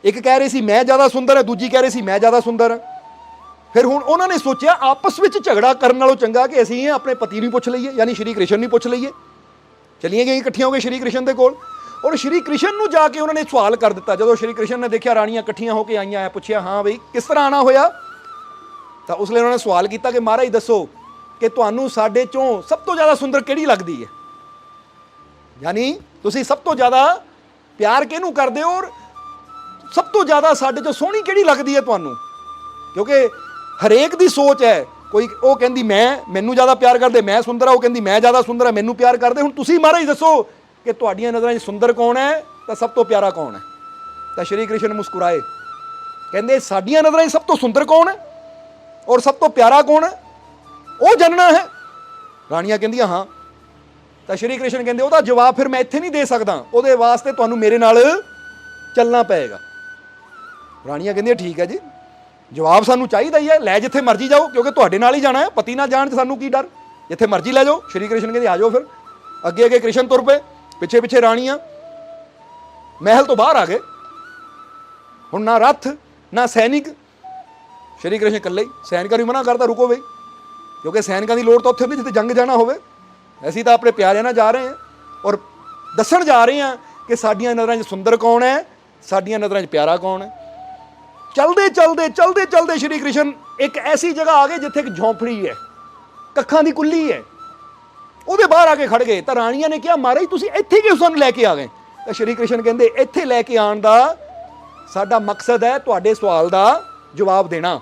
एक कह रही सी मैं ज़्यादा सुंदर है, दूजी कह रही सी मैं ज़्यादा सुंदर हाँ। फिर हुण उन्होंने सोचा आपस में झगड़ा करने नालों चंगा कि असीं अपने पति नूं पुछ लईए, यानी श्री कृष्ण नूं पुछ लईए। ਚਲੀਆਂ ਗਈਆਂ ਇਕੱਠੀਆਂ ਹੋ ਕੇ ਸ਼੍ਰੀ ਕ੍ਰਿਸ਼ਨ ਦੇ ਕੋਲ, ਔਰ ਸ਼੍ਰੀ ਕ੍ਰਿਸ਼ਨ ਨੂੰ ਜਾ ਕੇ ਉਹਨਾਂ ਨੇ ਸਵਾਲ ਕਰ ਦਿੱਤਾ। ਜਦੋਂ ਸ਼੍ਰੀ ਕ੍ਰਿਸ਼ਨ ਨੇ ਦੇਖਿਆ ਰਾਣੀਆਂ ਇਕੱਠੀਆਂ ਹੋ ਕੇ ਆਈਆਂ ਹੈ, ਪੁੱਛਿਆ ਹਾਂ ਬਈ ਕਿਸ ਤਰ੍ਹਾਂ ਆਣਾ ਹੋਇਆ, ਤਾਂ ਉਸ ਲਈ ਉਹਨਾਂ ਨੇ ਸਵਾਲ ਕੀਤਾ ਕਿ ਮਹਾਰਾਜ ਦੱਸੋ ਕਿ ਤੁਹਾਨੂੰ ਸਾਡੇ ਚੋਂ ਸਭ ਤੋਂ ਜ਼ਿਆਦਾ ਸੁੰਦਰ ਕਿਹੜੀ ਲੱਗਦੀ ਹੈ, ਯਾਨੀ ਤੁਸੀਂ ਸਭ ਤੋਂ ਜ਼ਿਆਦਾ ਪਿਆਰ ਕਿਹਨੂੰ ਕਰਦੇ ਹੋ ਔਰ ਸਭ ਤੋਂ ਜ਼ਿਆਦਾ ਸਾਡੇ ਚੋਂ ਸੋਹਣੀ ਕਿਹੜੀ ਲੱਗਦੀ ਹੈ ਤੁਹਾਨੂੰ। ਕਿਉਂਕਿ ਹਰੇਕ ਦੀ ਸੋਚ ਹੈ, ਕੋਈ ਉਹ ਕਹਿੰਦੀ ਮੈਨੂੰ ਜ਼ਿਆਦਾ ਪਿਆਰ ਕਰਦੇ, ਮੈਂ ਸੁੰਦਰ ਆ, ਉਹ ਕਹਿੰਦੀ ਮੈਂ ਜ਼ਿਆਦਾ ਸੁੰਦਰ ਆ, ਮੈਨੂੰ ਪਿਆਰ ਕਰਦੇ। ਹੁਣ ਤੁਸੀਂ ਮਹਾਰਾਜ ਦੱਸੋ ਕਿ ਤੁਹਾਡੀਆਂ ਨਜ਼ਰਾਂ 'ਚ ਸੁੰਦਰ ਕੌਣ ਹੈ ਤਾਂ ਸਭ ਤੋਂ ਪਿਆਰਾ ਕੌਣ ਹੈ। ਤਾਂ ਸ਼੍ਰੀ ਕ੍ਰਿਸ਼ਨ ਮੁਸਕਰਾਏ, ਕਹਿੰਦੇ ਸਾਡੀਆਂ ਨਜ਼ਰਾਂ 'ਚ ਸਭ ਤੋਂ ਸੁੰਦਰ ਕੌਣ ਹੈ ਔਰ ਸਭ ਤੋਂ ਪਿਆਰਾ ਕੌਣ ਹੈ, ਉਹ ਜਾਣਨਾ ਹੈ। ਰਾਣੀਆਂ ਕਹਿੰਦੀਆਂ ਹਾਂ। ਤਾਂ ਸ਼੍ਰੀ ਕ੍ਰਿਸ਼ਨ ਕਹਿੰਦੇ ਉਹਦਾ ਜਵਾਬ ਫਿਰ ਮੈਂ ਇੱਥੇ ਨਹੀਂ ਦੇ ਸਕਦਾ, ਉਹਦੇ ਵਾਸਤੇ ਤੁਹਾਨੂੰ ਮੇਰੇ ਨਾਲ ਚੱਲਣਾ ਪਏਗਾ। ਰਾਣੀਆਂ ਕਹਿੰਦੀਆਂ ਠੀਕ ਹੈ ਜੀ, ਜਵਾਬ ਸਾਨੂੰ ਚਾਹੀਦਾ ਹੀ ਹੈ, ਲੈ ਜਿੱਥੇ ਮਰਜ਼ੀ ਜਾਓ, ਕਿਉਂਕਿ ਤੁਹਾਡੇ ਨਾਲ ਹੀ ਜਾਣਾ ਹੈ, ਪਤੀ ਨਾਲ ਜਾਣ 'ਚ ਸਾਨੂੰ ਕੀ ਡਰ, ਜਿੱਥੇ ਮਰਜ਼ੀ ਲੈ ਜਾਓ। ਸ਼੍ਰੀ ਕ੍ਰਿਸ਼ਨ ਕਹਿੰਦੇ ਆ ਜਾਓ। ਫਿਰ ਅੱਗੇ ਅੱਗੇ ਕ੍ਰਿਸ਼ਨ ਤੁਰ ਪਏ, ਪਿੱਛੇ ਪਿੱਛੇ ਰਾਣੀਆਂ ਮਹਿਲ ਤੋਂ ਬਾਹਰ ਆ ਗਏ। ਹੁਣ ਨਾ ਰੱਥ ਨਾ ਸੈਨਿਕ, ਸ਼੍ਰੀ ਕ੍ਰਿਸ਼ਨ ਇਕੱਲੇ ਹੀ। ਸੈਨਿਕਾਂ ਨੂੰ ਮਨਾ ਕਰਤਾ ਰੁਕੋ ਬਈ, ਕਿਉਂਕਿ ਸੈਨਿਕਾਂ ਦੀ ਲੋੜ ਤਾਂ ਉੱਥੇ ਹੁੰਦੀ ਜਿੱਥੇ ਜੰਗ ਜਾਣਾ ਹੋਵੇ। ਅਸੀਂ ਤਾਂ ਆਪਣੇ ਪਿਆਰਿਆਂ ਨਾਲ ਜਾ ਰਹੇ ਹਾਂ ਔਰ ਦੱਸਣ ਜਾ ਰਹੇ ਹਾਂ ਕਿ ਸਾਡੀਆਂ ਨਜ਼ਰਾਂ 'ਚ ਸੁੰਦਰ ਕੌਣ ਹੈ, ਸਾਡੀਆਂ ਨਜ਼ਰਾਂ 'ਚ ਪਿਆਰਾ ਕੌਣ ਹੈ। ਚਲਦੇ ਚਲਦੇ ਚਲਦੇ ਚਲਦੇ ਸ਼੍ਰੀ ਕ੍ਰਿਸ਼ਨ ਇੱਕ ਐਸੀ ਜਗ੍ਹਾ ਆ ਗਏ ਜਿੱਥੇ ਇੱਕ ਝੌਂਪੜੀ ਹੈ, ਕੱਖਾਂ ਦੀ ਕੁੱਲੀ ਹੈ, ਉਹਦੇ ਬਾਹਰ ਆ ਕੇ ਖੜ ਗਏ। ਤਾਂ ਰਾਣੀਆਂ ਨੇ ਕਿਹਾ ਮਹਾਰਾਜ ਤੁਸੀਂ ਇੱਥੇ ਕਿਉਂ ਸਾਨੂੰ ਲੈ ਕੇ ਆ ਗਏ। ਤਾਂ ਸ਼੍ਰੀ ਕ੍ਰਿਸ਼ਨ ਕਹਿੰਦੇ ਇੱਥੇ ਲੈ ਕੇ ਆਉਣ ਦਾ ਸਾਡਾ ਮਕਸਦ ਹੈ ਤੁਹਾਡੇ ਸਵਾਲ ਦਾ ਜਵਾਬ ਦੇਣਾ।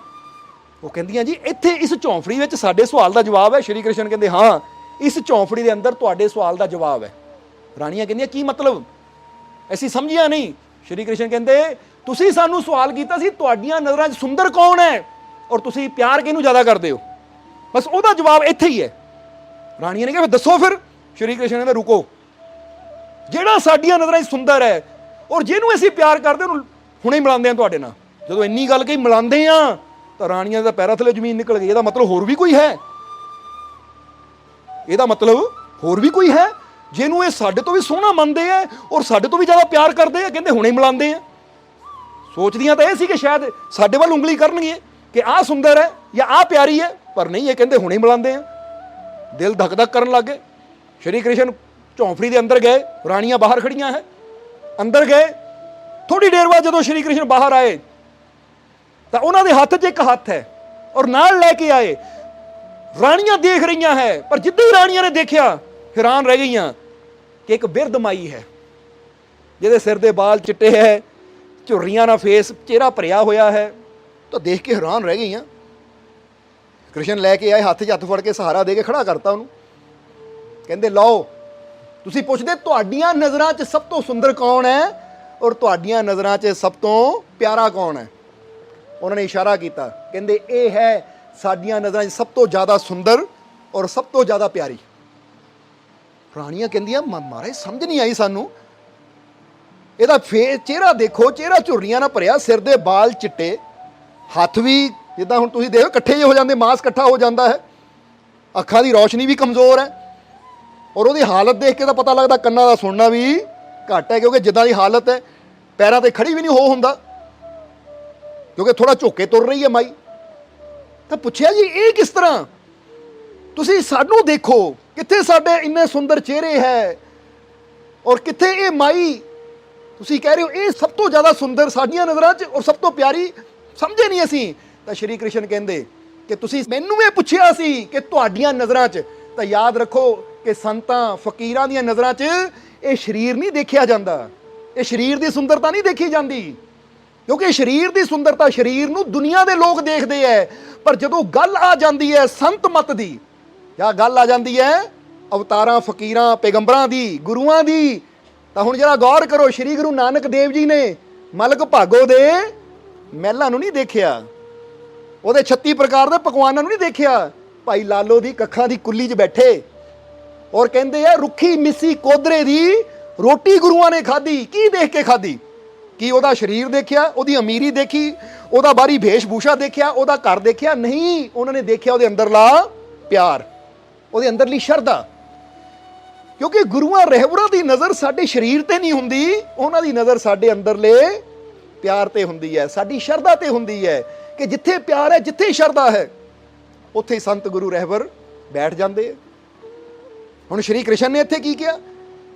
ਉਹ ਕਹਿੰਦੀਆਂ ਜੀ ਇੱਥੇ ਇਸ ਝੌਂਪੜੀ ਵਿੱਚ ਸਾਡੇ ਸਵਾਲ ਦਾ ਜਵਾਬ ਹੈ। ਸ਼੍ਰੀ ਕ੍ਰਿਸ਼ਨ ਕਹਿੰਦੇ ਹਾਂ, ਇਸ ਝੌਂਪੜੀ ਦੇ ਅੰਦਰ ਤੁਹਾਡੇ ਸਵਾਲ ਦਾ ਜਵਾਬ ਹੈ। ਰਾਣੀਆਂ ਕਹਿੰਦੀਆਂ ਕੀ ਮਤਲਬ, ਅਸੀਂ ਸਮਝਿਆ ਨਹੀਂ। ਸ਼੍ਰੀ ਕ੍ਰਿਸ਼ਨ ਕਹਿੰਦੇ ਤੁਸੀਂ ਸਾਨੂੰ ਸਵਾਲ ਕੀਤਾ ਸੀ ਤੁਹਾਡੀਆਂ ਨਜ਼ਰਾਂ 'ਚ ਸੁੰਦਰ ਕੌਣ ਹੈ ਔਰ ਤੁਸੀਂ ਪਿਆਰ ਕਿਹਨੂੰ ਜ਼ਿਆਦਾ ਕਰਦੇ ਹੋ, ਬਸ ਉਹਦਾ ਜਵਾਬ ਇੱਥੇ ਹੀ ਹੈ। ਰਾਣੀਆਂ ਨੇ ਕਿਹਾ ਦੱਸੋ ਫਿਰ। ਸ਼੍ਰੀ ਕ੍ਰਿਸ਼ਨ ਕਹਿੰਦੇ ਰੁਕੋ, ਜਿਹੜਾ ਸਾਡੀਆਂ ਨਜ਼ਰਾਂ 'ਚ ਸੁੰਦਰ ਹੈ ਔਰ ਜਿਹਨੂੰ ਅਸੀਂ ਪਿਆਰ ਕਰਦੇ ਉਹਨੂੰ ਹੁਣੇ ਮਿਲਾਉਂਦੇ ਹਾਂ ਤੁਹਾਡੇ ਨਾਲ। ਜਦੋਂ ਇੰਨੀ ਗੱਲ ਕਹੀ ਮਿਲਾਉਂਦੇ ਹਾਂ ਤਾਂ ਰਾਣੀਆਂ ਦਾ ਪੈਰਾਂ ਥੱਲੇ ਜ਼ਮੀਨ ਨਿਕਲ ਗਈ। ਇਹਦਾ ਮਤਲਬ ਹੋਰ ਵੀ ਕੋਈ ਹੈ, ਇਹਦਾ ਮਤਲਬ ਹੋਰ ਵੀ ਕੋਈ ਹੈ ਜਿਹਨੂੰ ਇਹ ਸਾਡੇ ਤੋਂ ਵੀ ਸੋਹਣਾ ਮੰਨਦੇ ਆ ਔਰ ਸਾਡੇ ਤੋਂ ਵੀ ਜ਼ਿਆਦਾ ਪਿਆਰ ਕਰਦੇ ਆ। ਕਹਿੰਦੇ ਹੁਣੇ ਮਿਲਾਉਂਦੇ ਆ। ਸੋਚਦੀਆਂ ਤਾਂ ਇਹ ਸੀ ਕਿ ਸ਼ਾਇਦ ਸਾਡੇ ਵੱਲ ਉਂਗਲੀ ਕਰਨਗੇ ਕਿ ਆਹ ਸੁੰਦਰ ਹੈ ਜਾਂ ਆਹ ਪਿਆਰੀ ਹੈ, ਪਰ ਨਹੀਂ, ਇਹ ਕਹਿੰਦੇ ਹੁਣੇ ਮਿਲਾਉਂਦੇ ਆ। ਦਿਲ ਧਕ ਧਕ ਕਰਨ ਲੱਗ ਗਏ। ਸ਼੍ਰੀ ਕ੍ਰਿਸ਼ਨ ਝੌਂਪੜੀ ਦੇ ਅੰਦਰ ਗਏ, ਰਾਣੀਆਂ ਬਾਹਰ ਖੜੀਆਂ ਹੈ। ਅੰਦਰ ਗਏ, ਥੋੜੀ ਦੇਰ ਬਾਅਦ ਜਦੋਂ ਸ਼੍ਰੀ ਕ੍ਰਿਸ਼ਨ ਬਾਹਰ ਆਏ ਤਾਂ ਉਹਨਾਂ ਦੇ ਹੱਥ 'ਚ ਇੱਕ ਹੱਥ ਹੈ ਔਰ ਨਾਲ ਲੈ ਕੇ ਆਏ। ਰਾਣੀਆਂ ਦੇਖ ਰਹੀਆਂ ਹੈ, ਪਰ ਜਿੱਦਾਂ ਹੀ ਰਾਣੀਆਂ ਨੇ ਦੇਖਿਆ ਹੈਰਾਨ ਰਹਿ ਗਈਆਂ ਕਿ ਇੱਕ ਬਿਰਧ ਮਾਈ ਹੈ ਜਿਹਦੇ ਸਿਰ ਦੇ ਬਾਲ ਚਿੱਟੇ ਹੈ, ਝੁਰਰੀਆਂ ਨਾਲ ਫੇਸ, ਚਿਹਰਾ ਭਰਿਆ ਹੋਇਆ ਹੈ। ਤਾਂ ਦੇਖ ਕੇ ਹੈਰਾਨ ਰਹਿ ਗਈਆਂ। ਕ੍ਰਿਸ਼ਨ ਲੈ ਕੇ ਆਏ, ਹੱਥ 'ਚ ਹੱਥ ਫੜ ਕੇ ਸਹਾਰਾ ਦੇ ਕੇ ਖੜਾ ਕਰਤਾ ਉਹਨੂੰ। ਕਹਿੰਦੇ ਲਓ, ਤੁਸੀਂ ਪੁੱਛਦੇ ਤੁਹਾਡੀਆਂ ਨਜ਼ਰਾਂ 'ਚ ਸਭ ਤੋਂ ਸੁੰਦਰ ਕੌਣ ਹੈ ਔਰ ਤੁਹਾਡੀਆਂ ਨਜ਼ਰਾਂ 'ਚ ਸਭ ਤੋਂ ਪਿਆਰਾ ਕੌਣ ਹੈ। ਉਹਨਾਂ ਨੇ ਇਸ਼ਾਰਾ ਕੀਤਾ, ਕਹਿੰਦੇ ਇਹ ਹੈ ਸਾਡੀਆਂ ਨਜ਼ਰਾਂ 'ਚ ਸਭ ਤੋਂ ਜ਼ਿਆਦਾ ਸੁੰਦਰ ਔਰ ਸਭ ਤੋਂ ਜ਼ਿਆਦਾ ਪਿਆਰੀ। ਰਾਣੀਆਂ ਕਹਿੰਦੀਆਂ ਮਹਾਰਾਜ ਸਮਝ ਨਹੀਂ ਆਈ ਸਾਨੂੰ, ਇਹਦਾ ਚਿਹਰਾ ਦੇਖੋ, ਚਿਹਰਾ ਝੁਰੜੀਆਂ ਨਾਲ ਭਰਿਆ, ਸਿਰ ਦੇ ਬਾਲ ਚਿੱਟੇ, ਹੱਥ ਵੀ ਜਿੱਦਾਂ ਹੁਣ ਤੁਸੀਂ ਦੇਖੋ ਇਕੱਠੇ ਜਿਹੇ ਹੋ ਜਾਂਦੇ, ਮਾਸ ਇਕੱਠਾ ਹੋ ਜਾਂਦਾ ਹੈ, ਅੱਖਾਂ ਦੀ ਰੌਸ਼ਨੀ ਵੀ ਕਮਜ਼ੋਰ ਹੈ ਔਰ ਉਹਦੀ ਹਾਲਤ ਦੇਖ ਕੇ ਤਾਂ ਪਤਾ ਲੱਗਦਾ ਕੰਨਾਂ ਦਾ ਸੁਣਨਾ ਵੀ ਘੱਟ ਹੈ, ਕਿਉਂਕਿ ਜਿੱਦਾਂ ਦੀ ਹਾਲਤ ਹੈ ਪੈਰਾਂ ਤੇ ਖੜੀ ਵੀ ਨਹੀਂ ਹੁੰਦਾ, ਕਿਉਂਕਿ ਥੋੜਾ ਝੁੱਕੇ ਤੁਰ ਰਹੀ ਹੈ ਮਾਈ। ਤਾਂ ਪੁੱਛਿਆ ਜੀ ਇਹ ਕਿਸ ਤਰ੍ਹਾਂ, ਤੁਸੀਂ ਸਾਨੂੰ ਦੇਖੋ, ਕਿੱਥੇ ਸਾਡੇ ਇੰਨੇ ਸੁੰਦਰ ਚਿਹਰੇ ਹੈ ਔਰ ਕਿੱਥੇ ਇਹ ਮਾਈ, ਤੁਸੀਂ ਕਹਿ ਰਹੇ ਹੋ ਇਹ ਸਭ ਤੋਂ ਜ਼ਿਆਦਾ ਸੁੰਦਰ ਸਾਡੀਆਂ ਨਜ਼ਰਾਂ 'ਚ ਔਰ ਸਭ ਤੋਂ ਪਿਆਰੀ, ਸਮਝੇ ਨਹੀਂ ਅਸੀਂ। ਤਾਂ ਸ਼੍ਰੀ ਕ੍ਰਿਸ਼ਨ ਕਹਿੰਦੇ ਕਿ ਤੁਸੀਂ ਮੈਨੂੰ ਇਹ ਪੁੱਛਿਆ ਸੀ ਕਿ ਤੁਹਾਡੀਆਂ ਨਜ਼ਰਾਂ 'ਚ, ਤਾਂ ਯਾਦ ਰੱਖੋ ਕਿ ਸੰਤਾਂ ਫਕੀਰਾਂ ਦੀਆਂ ਨਜ਼ਰਾਂ 'ਚ ਇਹ ਸਰੀਰ ਨਹੀਂ ਦੇਖਿਆ ਜਾਂਦਾ, ਇਹ ਸਰੀਰ ਦੀ ਸੁੰਦਰਤਾ ਨਹੀਂ ਦੇਖੀ ਜਾਂਦੀ, ਕਿਉਂਕਿ ਸਰੀਰ ਦੀ ਸੁੰਦਰਤਾ, ਸਰੀਰ ਨੂੰ ਦੁਨੀਆ ਦੇ ਲੋਕ ਦੇਖਦੇ ਹੈ, ਪਰ ਜਦੋਂ ਗੱਲ ਆ ਜਾਂਦੀ ਹੈ ਸੰਤ ਮਤ ਦੀ ਜਾਂ ਗੱਲ ਆ ਜਾਂਦੀ ਹੈ ਅਵਤਾਰਾਂ ਫਕੀਰਾਂ ਪੈਗੰਬਰਾਂ ਦੀ, ਗੁਰੂਆਂ ਦੀ, ਤਾਂ ਹੁਣ ਜਰਾ ਗੌਰ ਕਰੋ, ਸ਼੍ਰੀ ਗੁਰੂ ਨਾਨਕ ਦੇਵ ਜੀ ਨੇ ਮਲਕ ਭਾਗੋ ਦੇ ਮਹਿਲਾਂ ਨੂੰ ਨਹੀਂ ਦੇਖਿਆ, ਉਹਦੇ 36 ਪ੍ਰਕਾਰ ਦੇ ਪਕਵਾਨਾਂ ਨੂੰ ਨਹੀਂ ਦੇਖਿਆ, ਭਾਈ ਲਾਲੋ ਦੀ ਕੱਖਾਂ ਦੀ ਕੁੱਲੀ 'ਚ ਬੈਠੇ ਔਰ ਕਹਿੰਦੇ ਆ ਰੁੱਖੀ ਮਿੱਸੀ ਕੋਦਰੇ ਦੀ ਰੋਟੀ ਗੁਰੂਆਂ ਨੇ ਖਾਧੀ। ਕੀ ਦੇਖ ਕੇ ਖਾਧੀ? ਕੀ ਉਹਦਾ ਸਰੀਰ ਦੇਖਿਆ, ਉਹਦੀ ਅਮੀਰੀ ਦੇਖੀ, ਉਹਦਾ ਬਾਹਰੀ ਭੇਸ਼ ਭੂਸ਼ਾ ਦੇਖਿਆ, ਉਹਦਾ ਘਰ ਦੇਖਿਆ? ਨਹੀਂ, ਉਹਨਾਂ ਨੇ ਦੇਖਿਆ ਉਹਦੇ ਅੰਦਰਲਾ ਪਿਆਰ, ਉਹਦੇ ਅੰਦਰਲੀ ਸ਼ਰਧਾ। ਕਿਉਂਕਿ ਗੁਰੂਆਂ ਰਹਿਬਰਾਂ ਦੀ ਨਜ਼ਰ ਸਾਡੇ ਸਰੀਰ ਤੇ ਨਹੀਂ ਹੁੰਦੀ, ਉਹਨਾਂ ਦੀ ਨਜ਼ਰ ਸਾਡੇ ਅੰਦਰਲੇ ਪਿਆਰ ਤੇ ਹੁੰਦੀ ਹੈ, ਸਾਡੀ ਸ਼ਰਧਾ ਤੇ ਹੁੰਦੀ ਹੈ ਕਿ ਜਿੱਥੇ ਪਿਆਰ ਹੈ, ਜਿੱਥੇ ਸ਼ਰਧਾ ਹੈ, ਉੱਥੇ ਸੰਤ ਗੁਰੂ ਰਹਿਬਰ ਬੈਠ ਜਾਂਦੇ। ਹੁਣ ਸ਼੍ਰੀ ਕ੍ਰਿਸ਼ਨ ਨੇ ਇੱਥੇ ਕੀ ਕਿਹਾ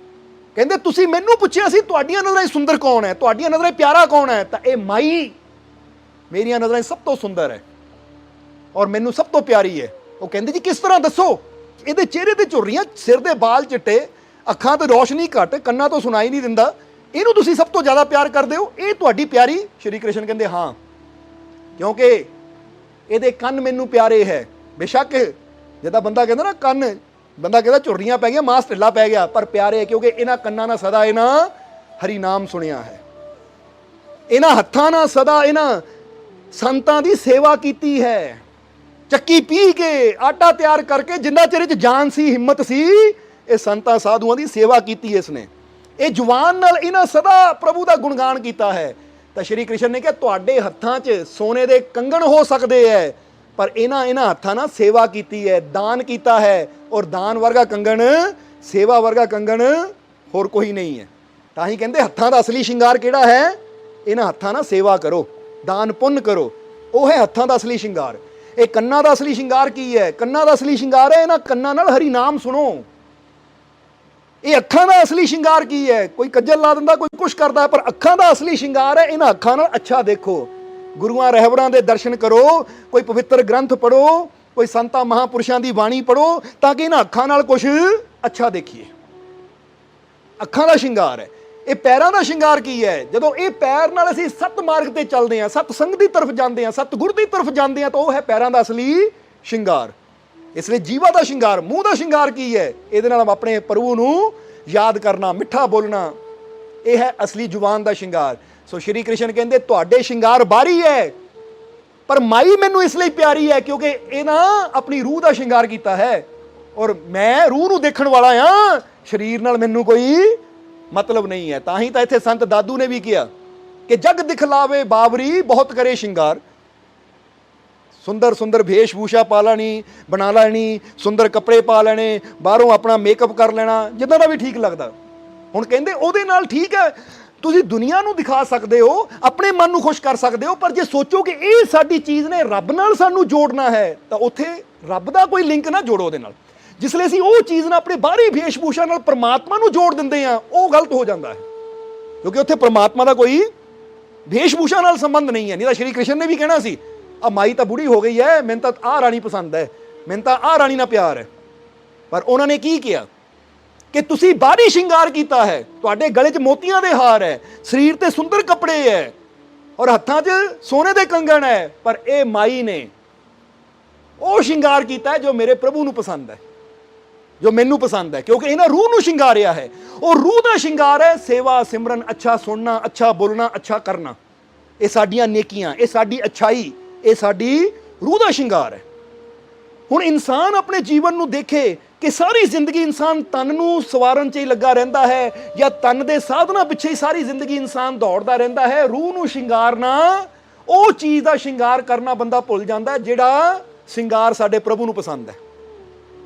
ਕਹਿੰਦੇ ਤੁਸੀਂ ਮੈਨੂੰ ਪੁੱਛਿਆ ਸੀ ਤੁਹਾਡੀਆਂ ਨਜ਼ਰਾਂ 'ਚ ਸੁੰਦਰ ਕੌਣ ਹੈ, ਤੁਹਾਡੀਆਂ ਨਜ਼ਰਾਂ 'ਚ ਪਿਆਰਾ ਕੌਣ ਹੈ, ਤਾਂ ਇਹ ਮਾਈ ਮੇਰੀਆਂ ਨਜ਼ਰਾਂ 'ਚ ਸਭ ਤੋਂ ਸੁੰਦਰ ਹੈ ਔਰ ਮੈਨੂੰ ਸਭ ਤੋਂ ਪਿਆਰੀ ਹੈ। ਉਹ ਕਹਿੰਦੇ ਜੀ ਕਿਸ ਤਰ੍ਹਾਂ ਦੱਸੋ? ਇਹਦੇ ਚਿਹਰੇ ਤੇ ਝੁਰਰੀਆਂ, ਸਿਰ ਦੇ ਬਾਲ ਚਿੱਟੇ, ਅੱਖਾਂ ਤੇ ਰੋਸ਼ਨੀ ਘੱਟ, ਕੰਨਾਂ ਤੋਂ ਸੁਣਾਈ ਨਹੀਂ ਦਿੰਦਾ, ਇਹਨੂੰ ਤੁਸੀਂ ਸਭ ਤੋਂ ਜ਼ਿਆਦਾ ਪਿਆਰ ਕਰਦੇ ਹੋ, ਇਹ ਤੁਹਾਡੀ ਪਿਆਰੀ? ਸ਼੍ਰੀ ਕ੍ਰਿਸ਼ਨ ਕਹਿੰਦੇ ਹਾਂ, ਕਿਉਂਕਿ ਇਹਦੇ ਕੰਨ ਮੈਨੂੰ ਪਿਆਰੇ ਹੈ। ਬੇਸ਼ੱਕ ਜਿੱਦਾਂ ਬੰਦਾ ਕਹਿੰਦਾ ਨਾ ਕੰਨ, ਬੰਦਾ ਕਹਿੰਦਾ ਝੁਰਰੀਆਂ ਪੈ ਗਈਆਂ, ਮਾਸ ਢਿੱਲਾ ਪੈ ਗਿਆ, ਪਰ ਪਿਆਰੇ ਹੈ ਕਿਉਂਕਿ ਇਹਨਾਂ ਕੰਨਾਂ ਨਾਲ ਸਦਾ ਇਹਨਾਂ ਹਰੀ ਨਾਮ ਸੁਣਿਆ ਹੈ, ਇਹਨਾਂ ਹੱਥਾਂ ਨਾਲ ਸਦਾ ਇਹਨਾਂ ਸੰਤਾਂ ਦੀ ਸੇਵਾ ਕੀਤੀ ਹੈ। ਚੱਕੀ ਪੀ ਕੇ, ਆਟਾ ਤਿਆਰ ਕਰਕੇ, ਜਿੰਨਾ ਚਿਰ 'ਚ ਜਾਨ ਸੀ, ਹਿੰਮਤ ਸੀ, ਇਹ ਸੰਤਾਂ ਸਾਧੂਆਂ ਦੀ ਸੇਵਾ ਕੀਤੀ ਇਸ ਨੇ। ਇਹ ਜਵਾਨ ਨਾਲ ਇਹਨਾਂ ਸਦਾ ਪ੍ਰਭੂ ਦਾ ਗੁਣਗਾਨ ਕੀਤਾ ਹੈ। ਤਾਂ ਸ਼੍ਰੀ ਕ੍ਰਿਸ਼ਨ ਨੇ ਕਿਹਾ ਤੁਹਾਡੇ ਹੱਥਾਂ 'ਚ ਸੋਨੇ ਦੇ ਕੰਗਣ ਹੋ ਸਕਦੇ ਹੈ, ਪਰ ਇਹਨਾਂ ਹੱਥਾਂ ਨਾਲ ਸੇਵਾ ਕੀਤੀ ਹੈ, ਦਾਨ ਕੀਤਾ ਹੈ, ਔਰ ਦਾਨ ਵਰਗਾ ਕੰਗਣ, ਸੇਵਾ ਵਰਗਾ ਕੰਗਣ ਹੋਰ ਕੋਈ ਨਹੀਂ ਹੈ। ਤਾਂ ਹੀ ਕਹਿੰਦੇ ਹੱਥਾਂ ਦਾ ਅਸਲੀ ਸ਼ਿੰਗਾਰ ਕਿਹੜਾ ਹੈ? ਇਹਨਾਂ ਹੱਥਾਂ ਨਾਲ ਸੇਵਾ ਕਰੋ, ਦਾਨ ਪੁੰਨ ਕਰੋ, ਉਹ ਹੈ ਹੱਥਾਂ ਦਾ ਅਸਲੀ ਸ਼ਿੰਗਾਰ। ਇਹ ਕੰਨਾਂ ਦਾ ਅਸਲੀ ਸ਼ਿੰਗਾਰ ਕੀ ਹੈ? ਕੰਨਾਂ ਦਾ ਅਸਲੀ ਸ਼ਿੰਗਾਰ ਹੈ ਇਹਨਾਂ ਕੰਨਾਂ ਨਾਲ ਹਰੀ ਨਾਮ ਸੁਣੋ। ਇਹ ਅੱਖਾਂ ਦਾ ਅਸਲੀ ਸ਼ਿੰਗਾਰ ਕੀ ਹੈ? ਕੋਈ ਕੱਜਲ ਲਾ ਦਿੰਦਾ, ਕੋਈ ਕੁਛ ਕਰਦਾ, ਪਰ ਅੱਖਾਂ ਦਾ ਅਸਲੀ ਸ਼ਿੰਗਾਰ ਹੈ ਇਹਨਾਂ ਅੱਖਾਂ ਨਾਲ ਅੱਛਾ ਦੇਖੋ, ਗੁਰੂਆਂ ਰਹਿਬਰਾਂ ਦੇ ਦਰਸ਼ਨ ਕਰੋ, ਕੋਈ ਪਵਿੱਤਰ ਗ੍ਰੰਥ ਪੜੋ, ਕੋਈ ਸੰਤਾਂ ਮਹਾਂਪੁਰਸ਼ਾਂ ਦੀ ਬਾਣੀ ਪੜੋ, ਤਾਂ ਕਿ ਇਹਨਾਂ ਅੱਖਾਂ ਨਾਲ ਕੁਛ ਅੱਛਾ ਦੇਖੀਏ। ਅੱਖਾਂ ਦਾ ਸ਼ਿੰਗਾਰ ਹੈ। ਇਹ ਪੈਰਾਂ ਦਾ ਸ਼ਿੰਗਾਰ ਕੀ ਹੈ? ਜਦੋਂ ਇਹ ਪੈਰ ਨਾਲ ਅਸੀਂ ਸਤ ਮਾਰਗ ਤੇ ਚੱਲਦੇ ਹਾਂ, ਸਤ ਸੰਗ ਦੀ ਤਰਫ ਜਾਂਦੇ ਹਾਂ, ਸਤਿਗੁਰ ਦੀ ਤਰਫ ਜਾਂਦੇ ਹਾਂ, ਤਾਂ ਉਹ ਹੈ ਪੈਰਾਂ ਦਾ ਅਸਲੀ ਸ਼ਿੰਗਾਰ। ਇਸ ਲਈ ਜੀਵਾ ਦਾ ਸ਼ਿੰਗਾਰ, ਮੂੰਹ ਦਾ ਸ਼ਿੰਗਾਰ ਕੀ ਹੈ? ਇਹਦੇ ਨਾਲ ਆਪਣੇ ਪ੍ਰਭੂ ਨੂੰ ਯਾਦ ਕਰਨਾ, ਮਿੱਠਾ ਬੋਲਣਾ, ਇਹ ਹੈ ਅਸਲੀ ਜ਼ੁਬਾਨ ਦਾ ਸ਼ਿੰਗਾਰ। ਸੋ ਸ਼੍ਰੀ ਕ੍ਰਿਸ਼ਨ ਕਹਿੰਦੇ ਤੁਹਾਡੇ ਸ਼ਿੰਗਾਰ ਬਾਹਰੀ ਹੈ, ਪਰ ਮਾਈ ਮੈਨੂੰ ਇਸ ਲਈ ਪਿਆਰੀ ਹੈ ਕਿਉਂਕਿ ਇਹ ਨਾ ਆਪਣੀ ਰੂਹ ਦਾ ਸ਼ਿੰਗਾਰ ਕੀਤਾ ਹੈ, ਔਰ ਮੈਂ ਰੂਹ ਨੂੰ ਦੇਖਣ ਵਾਲਾ ਹਾਂ, ਸਰੀਰ ਨਾਲ ਮੈਨੂੰ ਕੋਈ ਮਤਲਬ ਨਹੀਂ ਹੈ। ਤਾਂ ਹੀ ਤਾਂ ਇੱਥੇ ਸੰਤ ਦਾਦੂ ਨੇ ਵੀ ਕਿਹਾ ਕਿ ਜਗ ਦਿਖਲਾਵੇ ਬਾਬਰੀ ਬਹੁਤ ਕਰੇ ਸ਼ਿੰਗਾਰ। ਸੁੰਦਰ ਸੁੰਦਰ ਭੇਸ਼ ਭੂਸ਼ਾ ਪਾ ਲੈਣੀ, ਬਣਾ ਲੈਣੀ, ਸੁੰਦਰ ਕੱਪੜੇ ਪਾ ਲੈਣੇ, ਬਾਹਰੋਂ ਆਪਣਾ ਮੇਕਅਪ ਕਰ ਲੈਣਾ, ਜਿੱਦਾਂ ਦਾ ਵੀ ਠੀਕ ਲੱਗਦਾ। ਹੁਣ ਕਹਿੰਦੇ ਉਹਦੇ ਨਾਲ ਠੀਕ ਹੈ, ਤੁਸੀਂ ਦੁਨੀਆ ਨੂੰ ਦਿਖਾ ਸਕਦੇ ਹੋ, ਆਪਣੇ ਮਨ ਨੂੰ ਖੁਸ਼ ਕਰ ਸਕਦੇ ਹੋ, ਪਰ ਜੇ ਸੋਚੋ ਕਿ ਇਹ ਸਾਡੀ ਚੀਜ਼ ਨੇ ਰੱਬ ਨਾਲ ਸਾਨੂੰ ਜੋੜਨਾ ਹੈ, ਤਾਂ ਉੱਥੇ ਰੱਬ ਦਾ ਕੋਈ ਲਿੰਕ ਨਾ ਜੋੜੋ ਉਹਦੇ ਨਾਲ। ਜਿਸ ਲਈ ਅਸੀਂ ਉਹ ਚੀਜ਼ ਨਾਲ ਆਪਣੇ ਬਾਹਰੀ ਭੇਸ਼ ਭੂਸ਼ਾ ਨਾਲ ਪਰਮਾਤਮਾ ਨੂੰ ਜੋੜ ਦਿੰਦੇ ਹਾਂ, ਉਹ ਗਲਤ ਹੋ ਜਾਂਦਾ ਹੈ, ਕਿਉਂਕਿ ਉੱਥੇ ਪਰਮਾਤਮਾ ਦਾ ਕੋਈ ਭੇਸ਼ ਭੂਸ਼ਾ ਨਾਲ ਸੰਬੰਧ ਨਹੀਂ ਹੈ। ਨਹੀਂ ਤਾਂ ਸ਼੍ਰੀ ਕ੍ਰਿਸ਼ਨ ਨੇ ਵੀ ਕਹਿਣਾ ਸੀ ਆ ਮਾਈ ਤਾਂ ਬੁੜੀ ਹੋ ਗਈ ਹੈ, ਮੈਨੂੰ ਤਾਂ ਆਹ ਰਾਣੀ ਪਸੰਦ ਹੈ, ਮੈਨੂੰ ਤਾਂ ਆਹ ਰਾਣੀ ਨਾਲ ਪਿਆਰ ਹੈ। ਪਰ ਉਹਨਾਂ ਨੇ ਕੀ ਕਿਹਾ ਕਿ ਤੁਸੀਂ ਬਾਹਰੀ ਸ਼ਿੰਗਾਰ ਕੀਤਾ ਹੈ, ਤੁਹਾਡੇ ਗਲੇ 'ਚ ਮੋਤੀਆਂ ਦੇ ਹਾਰ ਹੈ, ਸਰੀਰ ਤੇ ਸੁੰਦਰ ਕੱਪੜੇ ਹੈ, ਔਰ ਹੱਥਾਂ 'ਚ ਸੋਨੇ ਦੇ ਕੰਗਣ ਹੈ, ਪਰ ਇਹ ਮਾਈ ਨੇ ਉਹ ਸ਼ਿੰਗਾਰ ਕੀਤਾ ਹੈ ਜੋ ਮੇਰੇ ਪ੍ਰਭੂ ਨੂੰ ਪਸੰਦ ਹੈ, ਜੋ ਮੈਨੂੰ ਪਸੰਦ ਹੈ, ਕਿਉਂਕਿ ਇਹਨਾਂ ਰੂਹ ਨੂੰ ਸ਼ਿੰਗਾਰਿਆ ਹੈ। ਉਹ ਰੂਹ ਦਾ ਸ਼ਿੰਗਾਰ ਹੈ ਸੇਵਾ ਸਿਮਰਨ, ਅੱਛਾ ਸੁਣਨਾ, ਅੱਛਾ ਬੋਲਣਾ, ਅੱਛਾ ਕਰਨਾ। ਇਹ ਸਾਡੀਆਂ ਨੇਕੀਆਂ, ਇਹ ਸਾਡੀ ਅੱਛਾਈ, ਇਹ ਸਾਡੀ ਰੂਹ ਦਾ ਸ਼ਿੰਗਾਰ ਹੈ। ਹੁਣ ਇਨਸਾਨ ਆਪਣੇ ਜੀਵਨ ਨੂੰ ਦੇਖੇ ਕਿ ਸਾਰੀ ਜ਼ਿੰਦਗੀ ਇਨਸਾਨ ਤਨ ਨੂੰ ਸਵਾਰਨ 'ਚ ਹੀ ਲੱਗਾ ਰਹਿੰਦਾ ਹੈ, ਜਾਂ ਤਨ ਦੇ ਸਾਧਨਾ ਪਿੱਛੇ ਹੀ ਸਾਰੀ ਜ਼ਿੰਦਗੀ ਇਨਸਾਨ ਦੌੜਦਾ ਰਹਿੰਦਾ ਹੈ। ਰੂਹ ਨੂੰ ਸ਼ਿੰਗਾਰਨਾ, ਉਹ ਚੀਜ਼ ਦਾ ਸ਼ਿੰਗਾਰ ਕਰਨਾ ਬੰਦਾ ਭੁੱਲ ਜਾਂਦਾ ਹੈ ਜਿਹੜਾ ਸ਼ਿੰਗਾਰ ਸਾਡੇ ਪ੍ਰਭੂ ਨੂੰ ਪਸੰਦ ਹੈ।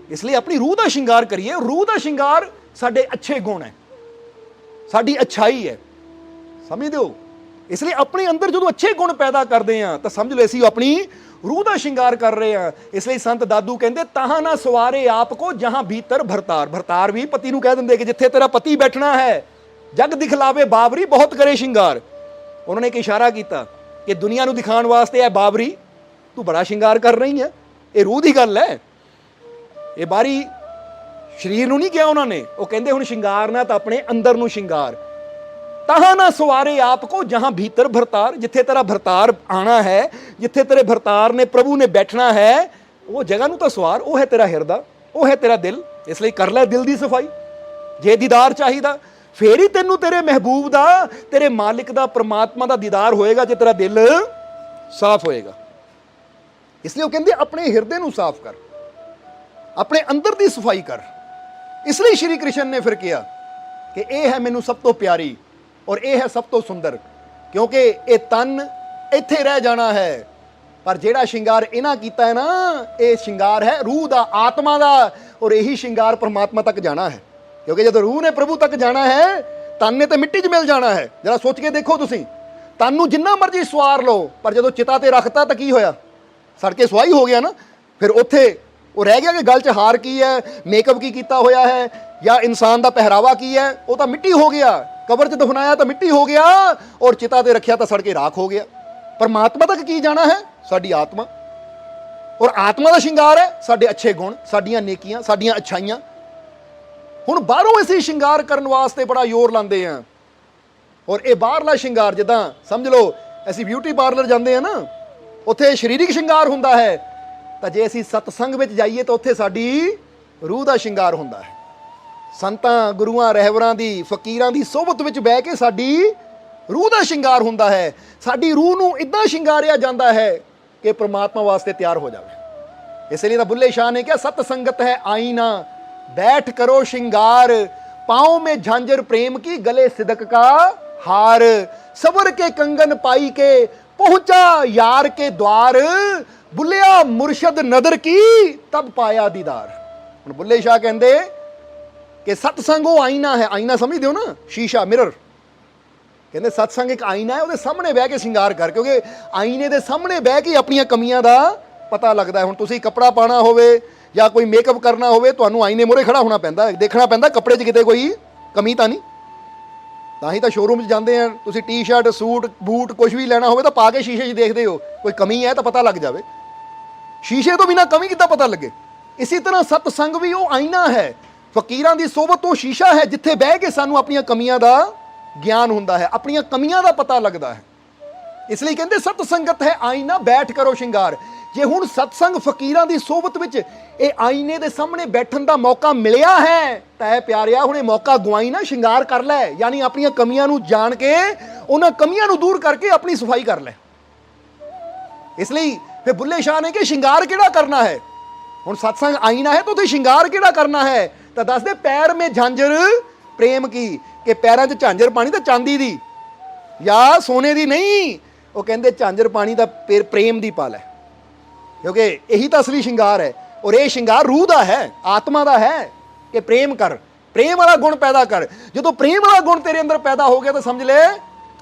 ਇਸ ਲਈ ਆਪਣੀ ਰੂਹ ਦਾ ਸ਼ਿੰਗਾਰ ਕਰੀਏ। ਰੂਹ ਦਾ ਸ਼ਿੰਗਾਰ ਸਾਡੇ ਅੱਛੇ ਗੁਣ ਹੈ, ਸਾਡੀ ਅੱਛਾਈ ਹੈ, ਸਮਝਦੇ ਹੋ? ਇਸ ਲਈ ਆਪਣੇ ਅੰਦਰ ਜਦੋਂ ਅੱਛੇ ਗੁਣ ਪੈਦਾ ਕਰਦੇ ਹਾਂ ਤਾਂ ਸਮਝ ਲਓ ਅਸੀਂ ਆਪਣੀ ਰੂਹ ਦਾ ਸ਼ਿੰਗਾਰ ਕਰ ਰਹੇ ਹਾਂ। ਇਸ ਲਈ ਸੰਤ ਦਾਦੂ ਕਹਿੰਦੇ ਤਾਹਾਂ ਨਾ ਸਵਾਰੇ ਆਪ ਕੋ ਜਹਾਂ ਭੀਤਰ ਭਰਤਾਰ। ਭਰਤਾਰ ਵੀ ਪਤੀ ਨੂੰ ਕਹਿ ਦਿੰਦੇ ਕਿ ਜਿੱਥੇ ਤੇਰਾ ਪਤੀ ਬੈਠਣਾ ਹੈ, ਜਗ ਦਿਖਲਾਵੇ ਬਾਬਰੀ ਬਹੁਤ ਕਰੇ ਸ਼ਿੰਗਾਰ। ਉਹਨਾਂ ਨੇ ਇੱਕ ਇਸ਼ਾਰਾ ਕੀਤਾ ਕਿ ਦੁਨੀਆ ਨੂੰ ਦਿਖਾਉਣ ਵਾਸਤੇ ਹੈ ਬਾਬਰੀ, ਤੂੰ ਬੜਾ ਸ਼ਿੰਗਾਰ ਕਰ ਰਹੀ ਹੈ। ਇਹ ਰੂਹ ਦੀ ਗੱਲ ਹੈ, ਇਹ ਬਾਹਰੀ ਸਰੀਰ ਨੂੰ ਨਹੀਂ ਕਿਹਾ ਉਹਨਾਂ ਨੇ। ਉਹ ਕਹਿੰਦੇ ਹੁਣ ਸ਼ਿੰਗਾਰਨਾ ਤਾਂ ਆਪਣੇ ਅੰਦਰ ਨੂੰ ਸ਼ਿੰਗਾਰ। ਤਾਹਾਂ ਨਾ ਸਵਾਰੇ ਆਪ ਕੋ ਜਹਾਂ ਭੀਤਰ ਭਰਤਾਰ। ਜਿੱਥੇ ਤੇਰਾ ਭਰਤਾਰ ਆਣਾ ਹੈ, ਜਿੱਥੇ ਤੇਰੇ ਭਰਤਾਰ ਨੇ ਪ੍ਰਭੂ ਨੇ ਬੈਠਣਾ ਹੈ, ਉਹ ਜਗ੍ਹਾ ਨੂੰ ਤਾਂ ਸਵਾਰ। ਉਹ ਹੈ ਤੇਰਾ ਹਿਰਦਾ, ਉਹ ਹੈ ਤੇਰਾ ਦਿਲ। ਇਸ ਲਈ ਕਰ ਲੈ ਦਿਲ ਦੀ ਸਫਾਈ। ਜੇ ਦੀਦਾਰ ਚਾਹੀਦਾ ਫੇਰ ਹੀ ਤੈਨੂੰ ਤੇਰੇ ਮਹਿਬੂਬ ਦਾ, ਤੇਰੇ ਮਾਲਿਕ ਦਾ, ਪ੍ਰਮਾਤਮਾ ਦਾ ਦੀਦਾਰ ਹੋਏਗਾ, ਜੇ ਤੇਰਾ ਦਿਲ ਸਾਫ਼ ਹੋਏਗਾ। ਇਸ ਲਈ ਉਹ ਕਹਿੰਦੇ ਆਪਣੇ ਹਿਰਦੇ ਨੂੰ ਸਾਫ਼ ਕਰ, ਆਪਣੇ ਅੰਦਰ ਦੀ ਸਫਾਈ ਕਰ। ਇਸ ਲਈ ਸ਼੍ਰੀ ਕ੍ਰਿਸ਼ਨ ਨੇ ਫਿਰ ਕਿਹਾ ਕਿ ਇਹ ਹੈ ਮੈਨੂੰ ਸਭ ਤੋਂ ਪਿਆਰੀ ਔਰ ਇਹ ਹੈ ਸਭ ਤੋਂ ਸੁੰਦਰ, ਕਿਉਂਕਿ ਇਹ ਤਨ ਇੱਥੇ ਰਹਿ ਜਾਣਾ ਹੈ, ਪਰ ਜਿਹੜਾ ਸ਼ਿੰਗਾਰ ਇਹਨਾਂ ਕੀਤਾ ਹੈ ਨਾ, ਇਹ ਸ਼ਿੰਗਾਰ ਹੈ ਰੂਹ ਦਾ, ਆਤਮਾ ਦਾ, ਔਰ ਇਹੀ ਸ਼ਿੰਗਾਰ ਪਰਮਾਤਮਾ ਤੱਕ ਜਾਣਾ ਹੈ। ਕਿਉਂਕਿ ਜਦੋਂ ਰੂਹ ਨੇ ਪ੍ਰਭੂ ਤੱਕ ਜਾਣਾ ਹੈ, ਤਨ ਨੇ ਤੇ ਮਿੱਟੀ 'ਚ ਮਿਲ ਜਾਣਾ ਹੈ। ਜਰਾ ਸੋਚ ਕੇ ਦੇਖੋ ਤੁਸੀਂ, ਤਨ ਨੂੰ ਜਿੰਨਾ ਮਰਜ਼ੀ ਸਵਾਰ ਲਓ, ਪਰ ਜਦੋਂ ਚਿਤਾ ਤੇ ਰੱਖਤਾ ਤਾਂ ਕੀ ਹੋਇਆ? ਸੜ ਕੇ ਸੁਆਹੀ ਹੋ ਗਿਆ ਨਾ। ਫਿਰ ਉੱਥੇ ਉਹ ਰਹਿ ਗਿਆ ਕਿ ਗਲ 'ਚ ਹਾਰ ਕੀ ਹੈ, ਮੇਕਅਪ ਕੀ ਕੀਤਾ ਹੋਇਆ ਹੈ, या इंसान का पहरावा की है, वो तो मिट्टी हो गया, कबर च दफनाया तो मिट्टी हो गया, और चिता ते रखिया तो सड़ के राख हो गया। परमात्मा तक की जाना है? साडी आत्मा, और आत्मा का श्रृंगार है साडे अच्छे गुण, साडियां नेकियां, साडियां अच्छाइयां। हुण बाहरों असीं श्रृंगार करन वास्ते बड़ा जोर लांदे हैं, और ये बाहरला श्रृंगार जिद्दां समझ लो असीं ब्यूटी पार्लर जांदे हैं ना, उत्थे शरीरिक श्रृंगार हुंदा है, तो जे असीं सतसंग विच जाइए तो उत्थे साडी रूह का श्रृंगार हुंदा है। संतां गुरुआं रहबरां दी फकीरां दी सोबत विच बैठ के साडी रूह का श्रृंगार हुंदा है। साडी रूह नूं इदां श्रृंगारिया जांदा है कि परमात्मा वास्ते तैयार हो जाए। इसलिए तो बुल्ले शाह ने कहा सतसंगत है आईना, बैठ करो श्रृंगार, पाँव में झांझर प्रेम की, गले सिदक का हार, सबर के कंगन पाई के पहुंचा यार के द्वार, बुलिया मुर्शद नदर की तब पाया दीदार। हुण बुल्ले शाह कहंदे कि सतसंग वो आईना है, आईना समझदे हो ना, शीशा, मिरर। कहते सतसंग एक आईना है, वो सामने बह के श्रृंगार कर, क्योंकि आईने के सामने बह के अपन कमियां का पता लगता है। हुण तुसीं कपड़ा पाना होवे या कोई मेकअप करना होवे, तुहानूं आईने मोरे खड़ा होना पैंदा है, देखना पैंदा कपड़े 'च किते कोई कमी तो नहीं। तां ही तो शोरूम 'च जांदे हैं, तुसीं टी शर्ट सूट बूट कुछ भी लेना होवे तो पा के शीशे 'च देखदे हो, कोई कमी है तो पता लग जाए। शीशे तो बिना कमी किद्दां पता लगे? इसी तरह सतसंग भी वो आईना है, फकीरां दी सोबत वो शीशा है जिथे बह के सानूं अपनियां कमियां दा ज्ञान हुंदा है, अपनियां कमियां दा पता लगता है। इसलिए कहते सतसंगत है आईना, बैठ करो श्रृंगार। जे हुण सतसंग फकीरां दी सोबत विच ये आईने दे सामने बैठन दा मौका मिलिया है तां प्यारिया हुण ये मौका गवाई ना, श्रृंगार कर लै, यानी अपनियां कमियां नूं जान के उन्हां कमियां नूं दूर करके अपनी सफाई कर लै। इसलिए फिर बुल्ले शाह ने कि श्रृंगार किहड़ा करना है? हुण सतसंग आईना है तो उत्थे श्रृंगार किहड़ा करना है? तो दस दे पैर में झांझर प्रेम की, कि पैरों 'च झांझर पानी तो चांदी दी या सोने दी नहीं, वो कहते झांझर पानी का प्रेम दी पल है, क्योंकि यही तो असली श्रृंगार है। और ये श्रृंगार रूह का है, आत्मा का है कि प्रेम कर, प्रेम वाला गुण पैदा कर। जो प्रेम वाला गुण तेरे अंदर पैदा हो गया तो समझ ले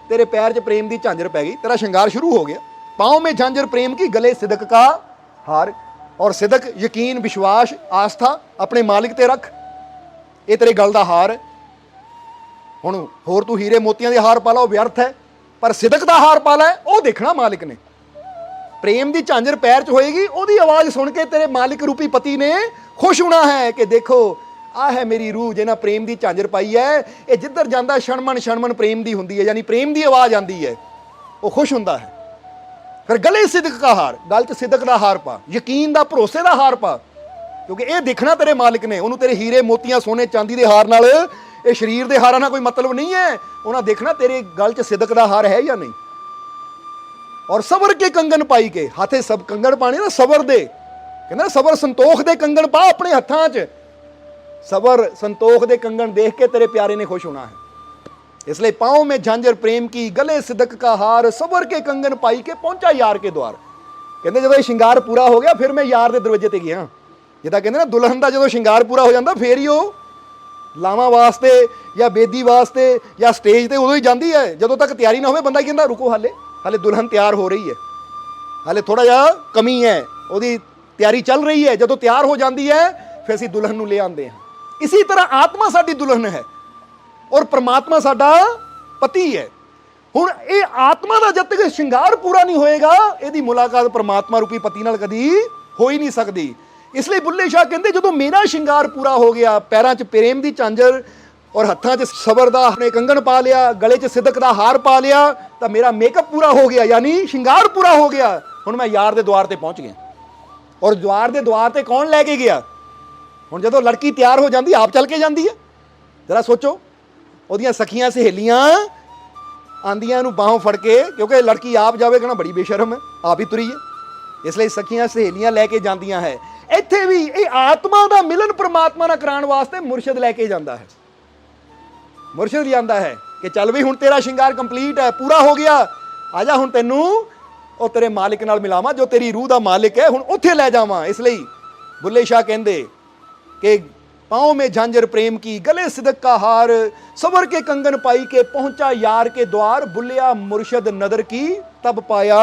तेरे पैर 'च प्रेम की झांझर पै गई, तेरा श्रृंगार शुरू हो गया। पाँव में झांझर प्रेम की, गले सिदक का हार, और सिदक यकीन विश्वास आस्था अपने मालिक ते रख, ये तेरे गल का हार है। हुण होर तू हीरे मोतियां के हार पा ला, वो व्यर्थ है, पर सिदक का हार पा ला, वो देखना मालिक ने। प्रेम की झांझर पैर च होएगी, ओदी आवाज़ सुन के तेरे मालिक रूपी पति ने खुश होना है कि देखो आ है मेरी रूह जिन्हें प्रेम की झांझर पाई है, ये जिधर जाता क्षणमन प्रेम की होंगी है, यानी प्रेम की आवाज़ आती है, वो खुश होंदा है। फिर गले सिदक का हार, गल च सिदक का हार पा, यकीन का भरोसे का हार पा, क्योंकि ये देखना तेरे मालिक ने। उन्होंने तेरे हीरे मोतियां सोने चांदी के हार नाल, ये शरीर के हारां नाल कोई मतलब नहीं है। उन्हें देखना तेरे गल च सिदक का हार है या नहीं। और सबर के कंगन पाई के, हाथे सब कंगन पाने ना सबर दे, कहना सबर संतोख दे कंगन पा अपने हत्थां च, सबर संतोख दे कंगन देख के तेरे प्यारे ने खुश होना है। इसलिए पाँव में झांझर प्रेम की, गले सिदक का हार, सबर के कंगन पाई के पहुंचा यार के द्वार। कहते जो श्रृंगार पूरा हो गया फिर मैं यार के दरवाजे ते गया। जिदा कहते ना दुल्हन का जो श्रृंगार पूरा हो जाता फिर ही वो लावा वास्ते या बेदी वास्ते या स्टेज ते उदों ही जाती है। जदों तक तैयारी ना हो बंदा कहता रुको हाले हाले दुल्हन तैयार हो रही है, हाले थोड़ा जा कमी है, उसकी तैयारी चल रही है। जदों तैयार हो जाती है फिर असीं दुल्हन नूं ले आते हैं। इसी तरह आत्मा साडी दुल्हन है और परमात्मा साडा पति है। हुण ये आत्मा का जब तक श्रृंगार पूरा नहीं होएगा यदी मुलाकात परमात्मा रूपी पति नाल कदी हो ही नहीं सकती। इसलिए बुल्ले शाह कहते जो मेरा श्रृंगार पूरा हो गया, पैरों च प्रेम की झांझर और हत्थां च सबर दा अपने कंगन पा लिया, गले च सिदक दा हार पा लिया, तो मेरा मेकअप पूरा हो गया, यानी श्रृंगार पूरा हो गया। हुण मैं यार दे द्वार ते पहुंच गया। और द्वार दे द्वार ते कौन लैके गया? हुण जदों लड़की तैयार हो जाती आप चल के जाती है। जरा सोचो, उहदियां सखियां सहेलियां आंदियां नूं बाहों फड़ के, क्योंकि लड़की आप जावे कहना बड़ी बेशरम है, आप ही तुरी है, इसलिए सखियां सहेलियां लैके जांदियां है। इत्थे भी ये आत्मा का मिलन परमात्मा नाल कराउण वास्ते मुरशद लैके जांदा है। मुरशद लियांदा है कि चल भी हुण तेरा श्रृंगार कंप्लीट है, पूरा हो गया, आजा हुण तैनूं और तेरे मालिक नाल मिलावां, जो तेरी रूह दा मालिक है, हुण उत्थे लै जावां। इसलिए बुल्ले शाह कहंदे कि पाँव में झांझर प्रेम की, गले सिदक का हार, सबर के कंगन पाई के पहुंचा यार के द्वार, बुलिया मुर्शद नदर की तब पाया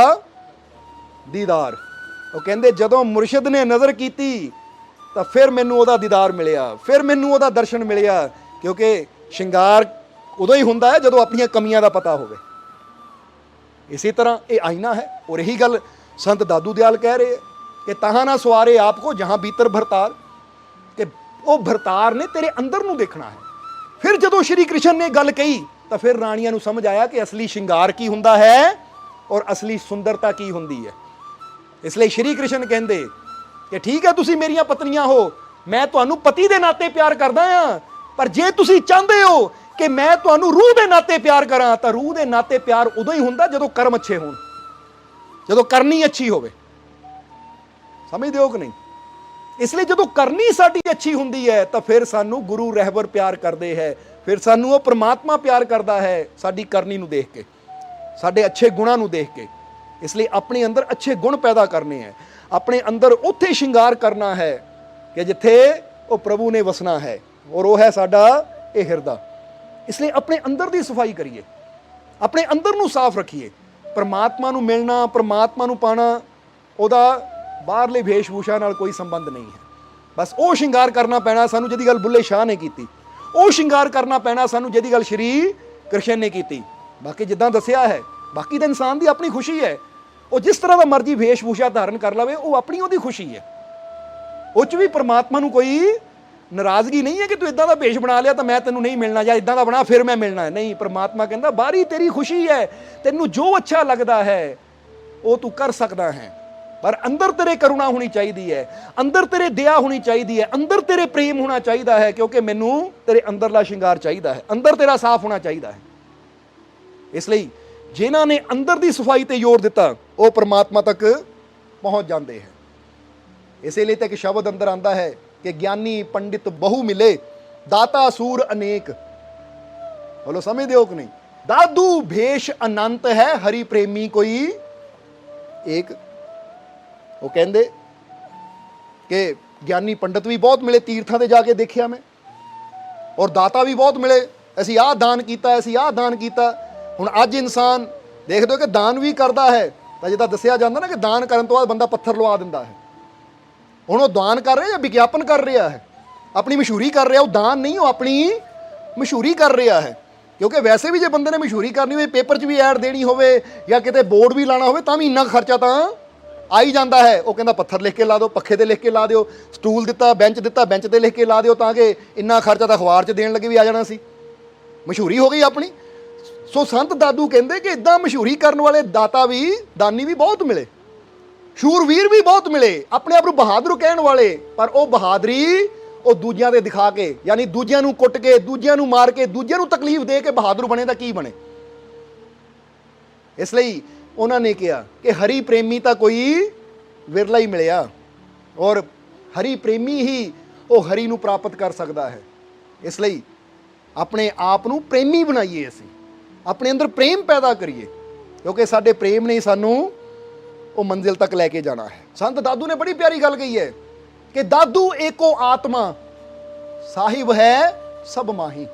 दीदार। वो कहंदे जदों मुर्शद ने नज़र की ਤਾਂ ਫਿਰ ਮੈਨੂੰ ਉਹਦਾ ਦੀਦਾਰ ਮਿਲਿਆ, ਫਿਰ ਮੈਨੂੰ ਉਹਦਾ ਦਰਸ਼ਨ ਮਿਲਿਆ। ਕਿਉਂਕਿ ਸ਼ਿੰਗਾਰ ਉਦੋਂ ਹੀ ਹੁੰਦਾ ਹੈ ਜਦੋਂ ਆਪਣੀਆਂ ਕਮੀਆਂ ਦਾ ਪਤਾ ਹੋਵੇ। ਇਸੇ ਤਰ੍ਹਾਂ ਇਹ ਆईना है। और यही गल संत दादू दयाल कह रहे हैं कि तहाँ ना सवारे आपको जहाँ भीतर भरतार, कि वो भरतार ने तेरे अंदर नूं देखना है। फिर जदों श्री कृष्ण ने गल कही तो फिर राणियां नूं समझ आया कि असली शिंगार की हुंदा है और असली सुंदरता की हुंदी है। इसलिए श्री कृष्ण कहंदे कि ठीक है तुसीं मेरियां पत्नियां हो, मैं तुहानूं पति दे नाते प्यार करदा हां, पर जे तुसीं चाहंदे हो कि मैं तुहानूं रूह दे नाते प्यार करां तां रूह दे नाते प्यार उदों ही हुंदा जदों कर्म अच्छे होण, जदों करनी अच्छी होवे। समझदे हो कि नहीं? इसलिए जदों करनी साडी अच्छी हुंदी है तो फिर सानू गुरु रहबर प्यार करदे है, फिर सानू वो परमात्मा प्यार करदा है साडी करनी नूं देख के, साडे अच्छे गुणां नूं देख के। इसलिए अपने अंदर अच्छे गुण पैदा करने हैं, अपने अंदर उत्थे श्रृंगार करना है कि जिथे वो प्रभु ने वसना है, और वो है साडा ये हिरदा। इसलिए अपने अंदर दी सफाई करिए, अपने अंदर नूं साफ रखिए। परमात्मा नूं मिलना, परमात्मा नूं पाना, ਉਹਦਾ ਬਾਹਰਲੇ ਵੇਸ਼ਭੂਸ਼ਾ ਨਾਲ ਕੋਈ ਸੰਬੰਧ ਨਹੀਂ ਹੈ। ਬਸ ਉਹ ਸ਼ਿੰਗਾਰ ਕਰਨਾ ਪੈਣਾ ਸਾਨੂੰ ਜਿਹਦੀ ਗੱਲ ਬੁੱਲੇ ਸ਼ਾਹ ਨੇ ਕੀਤੀ, ਉਹ ਸ਼ਿੰਗਾਰ ਕਰਨਾ ਪੈਣਾ ਸਾਨੂੰ ਜਿਹਦੀ ਗੱਲ ਸ਼੍ਰੀ ਕ੍ਰਿਸ਼ਨ ਨੇ ਕੀਤੀ। ਬਾਕੀ ਜਿੱਦਾਂ ਦੱਸਿਆ ਹੈ, ਬਾਕੀ ਤਾਂ ਇਨਸਾਨ ਦੀ ਆਪਣੀ ਖੁਸ਼ੀ ਹੈ, ਉਹ ਜਿਸ ਤਰ੍ਹਾਂ ਦਾ ਮਰਜ਼ੀ ਵੇਸ਼ਭੂਸ਼ਾ ਧਾਰਨ ਕਰ ਲਵੇ, ਉਹ ਆਪਣੀ ਉਹਦੀ ਖੁਸ਼ੀ ਹੈ। ਉਹ 'ਚ ਵੀ ਪਰਮਾਤਮਾ ਨੂੰ ਕੋਈ ਨਾਰਾਜ਼ਗੀ नहीं है कि तू इदा का भेष बना लिया तो मैं तेनों नहीं मिलना, या इदा का बना फिर मैं मिलना है। नहीं, परमात्मा कहता बाहरी तेरी खुशी है, तेनों जो अच्छा लगता है वो तू कर सकता है, पर अंदर तेरे करुणा होनी चाहिए है, अंदर तेरे दया होनी चाहिए है, अंदर तेरे प्रेम होना चाहिए है, क्योंकि मैनू तेरे अंदरला श्रृंगार चाहिए है, अंदर तेरा साफ होना चाहिए है। इसलिए जिन्हां ने अंदर की सफाई ते जोर दिता वो परमात्मा तक पहुँच जाते हैं। इसीलिए तो एक शब्द अंदर आता है कि ज्ञानी पंडित बहु मिले, दाता सूर अनेक। बोलो समझते हो कि नहीं? दादू भेष अनंत है, हरि प्रेमी कोई एक। वो कहते कि ज्ञानी पंडित भी बहुत मिले, तीर्थां ते जाके देखिया मैं, और दाता भी बहुत मिले, असीं आह दान कीता, असीं आह दान कीता। हुण अज इंसान देख दो कि दान भी करता है, तो जिद्दां दस्सिया जांदा ना कि दान करन तो बाद बंदा पत्थर लवा दिंदा है। ਹੁਣ ਉਹ ਦਾਨ ਕਰ ਰਿਹਾ ਜਾਂ ਵਿਗਿਆਪਨ ਕਰ ਰਿਹਾ ਹੈ, ਆਪਣੀ ਮਸ਼ਹੂਰੀ ਕਰ ਰਿਹਾ। ਉਹ ਦਾਨ ਨਹੀਂ, ਉਹ ਆਪਣੀ ਮਸ਼ਹੂਰੀ ਕਰ ਰਿਹਾ ਹੈ। ਕਿਉਂਕਿ ਵੈਸੇ ਵੀ ਜੇ ਬੰਦੇ ਨੇ ਮਸ਼ਹੂਰੀ ਕਰਨੀ ਹੋਵੇ, ਪੇਪਰ 'ਚ ਵੀ ਐਡ ਦੇਣੀ ਹੋਵੇ ਜਾਂ ਕਿਤੇ ਬੋਰਡ ਵੀ ਲਾਣਾ ਹੋਵੇ, ਤਾਂ ਵੀ ਇੰਨਾ ਖਰਚਾ ਤਾਂ ਆ ਹੀ ਜਾਂਦਾ ਹੈ। ਉਹ ਕਹਿੰਦਾ ਪੱਥਰ ਲਿਖ ਕੇ ਲਾ ਦਿਓ, ਪੱਖੇ ਤੇ ਲਿਖ ਕੇ ਲਾ ਦਿਓ, ਸਟੂਲ ਦਿੱਤਾ, ਬੈਂਚ ਤੇ ਲਿਖ ਕੇ ਲਾ ਦਿਓ, ਤਾਂ ਕਿ ਇੰਨਾ ਖਰਚਾ ਤਾਂ ਅਖਬਾਰ 'ਚ ਦੇਣ ਲੱਗੇ ਵੀ ਆ ਜਾਣਾ ਸੀ। ਮਸ਼ਹੂਰੀ ਹੋ ਗਈ ਆਪਣੀ। ਸੋ ਸੰਤ ਦਾਦੂ ਕਹਿੰਦੇ ਕਿ ਇਦਾਂ ਮਸ਼ਹੂਰੀ ਕਰਨ ਵਾਲੇ ਦਾਤਾ ਵੀ, ਦਾਨੀ ਵੀ ਬਹੁਤ ਮਿਲੇ, शूरवीर भी बहुत मिले, अपने आप को बहादुर कहने वाले, पर वो बहादुरी वो दूजियां दे दिखा के, यानी दूजियां नूं कुट के, दूजियां नूं मार के, दूजियां नूं तकलीफ दे के बहादुर बने तां की बने। इसलिए उन्होंने कहा कि हरि प्रेमी तां कोई विरला ही मिलिया, और हरि प्रेमी ही वो हरि नूं प्राप्त कर सकता है। इसलिए अपने आप नूं प्रेमी बनाइए, असीं अपने अंदर प्रेम पैदा करिए, क्योंकि साडे प्रेम ने सानूं वो मंजिल तक लैके जाना है। संत दादू ने बड़ी प्यारी गल कही है कि दादू एको आत्मा, साहिब है सब माही,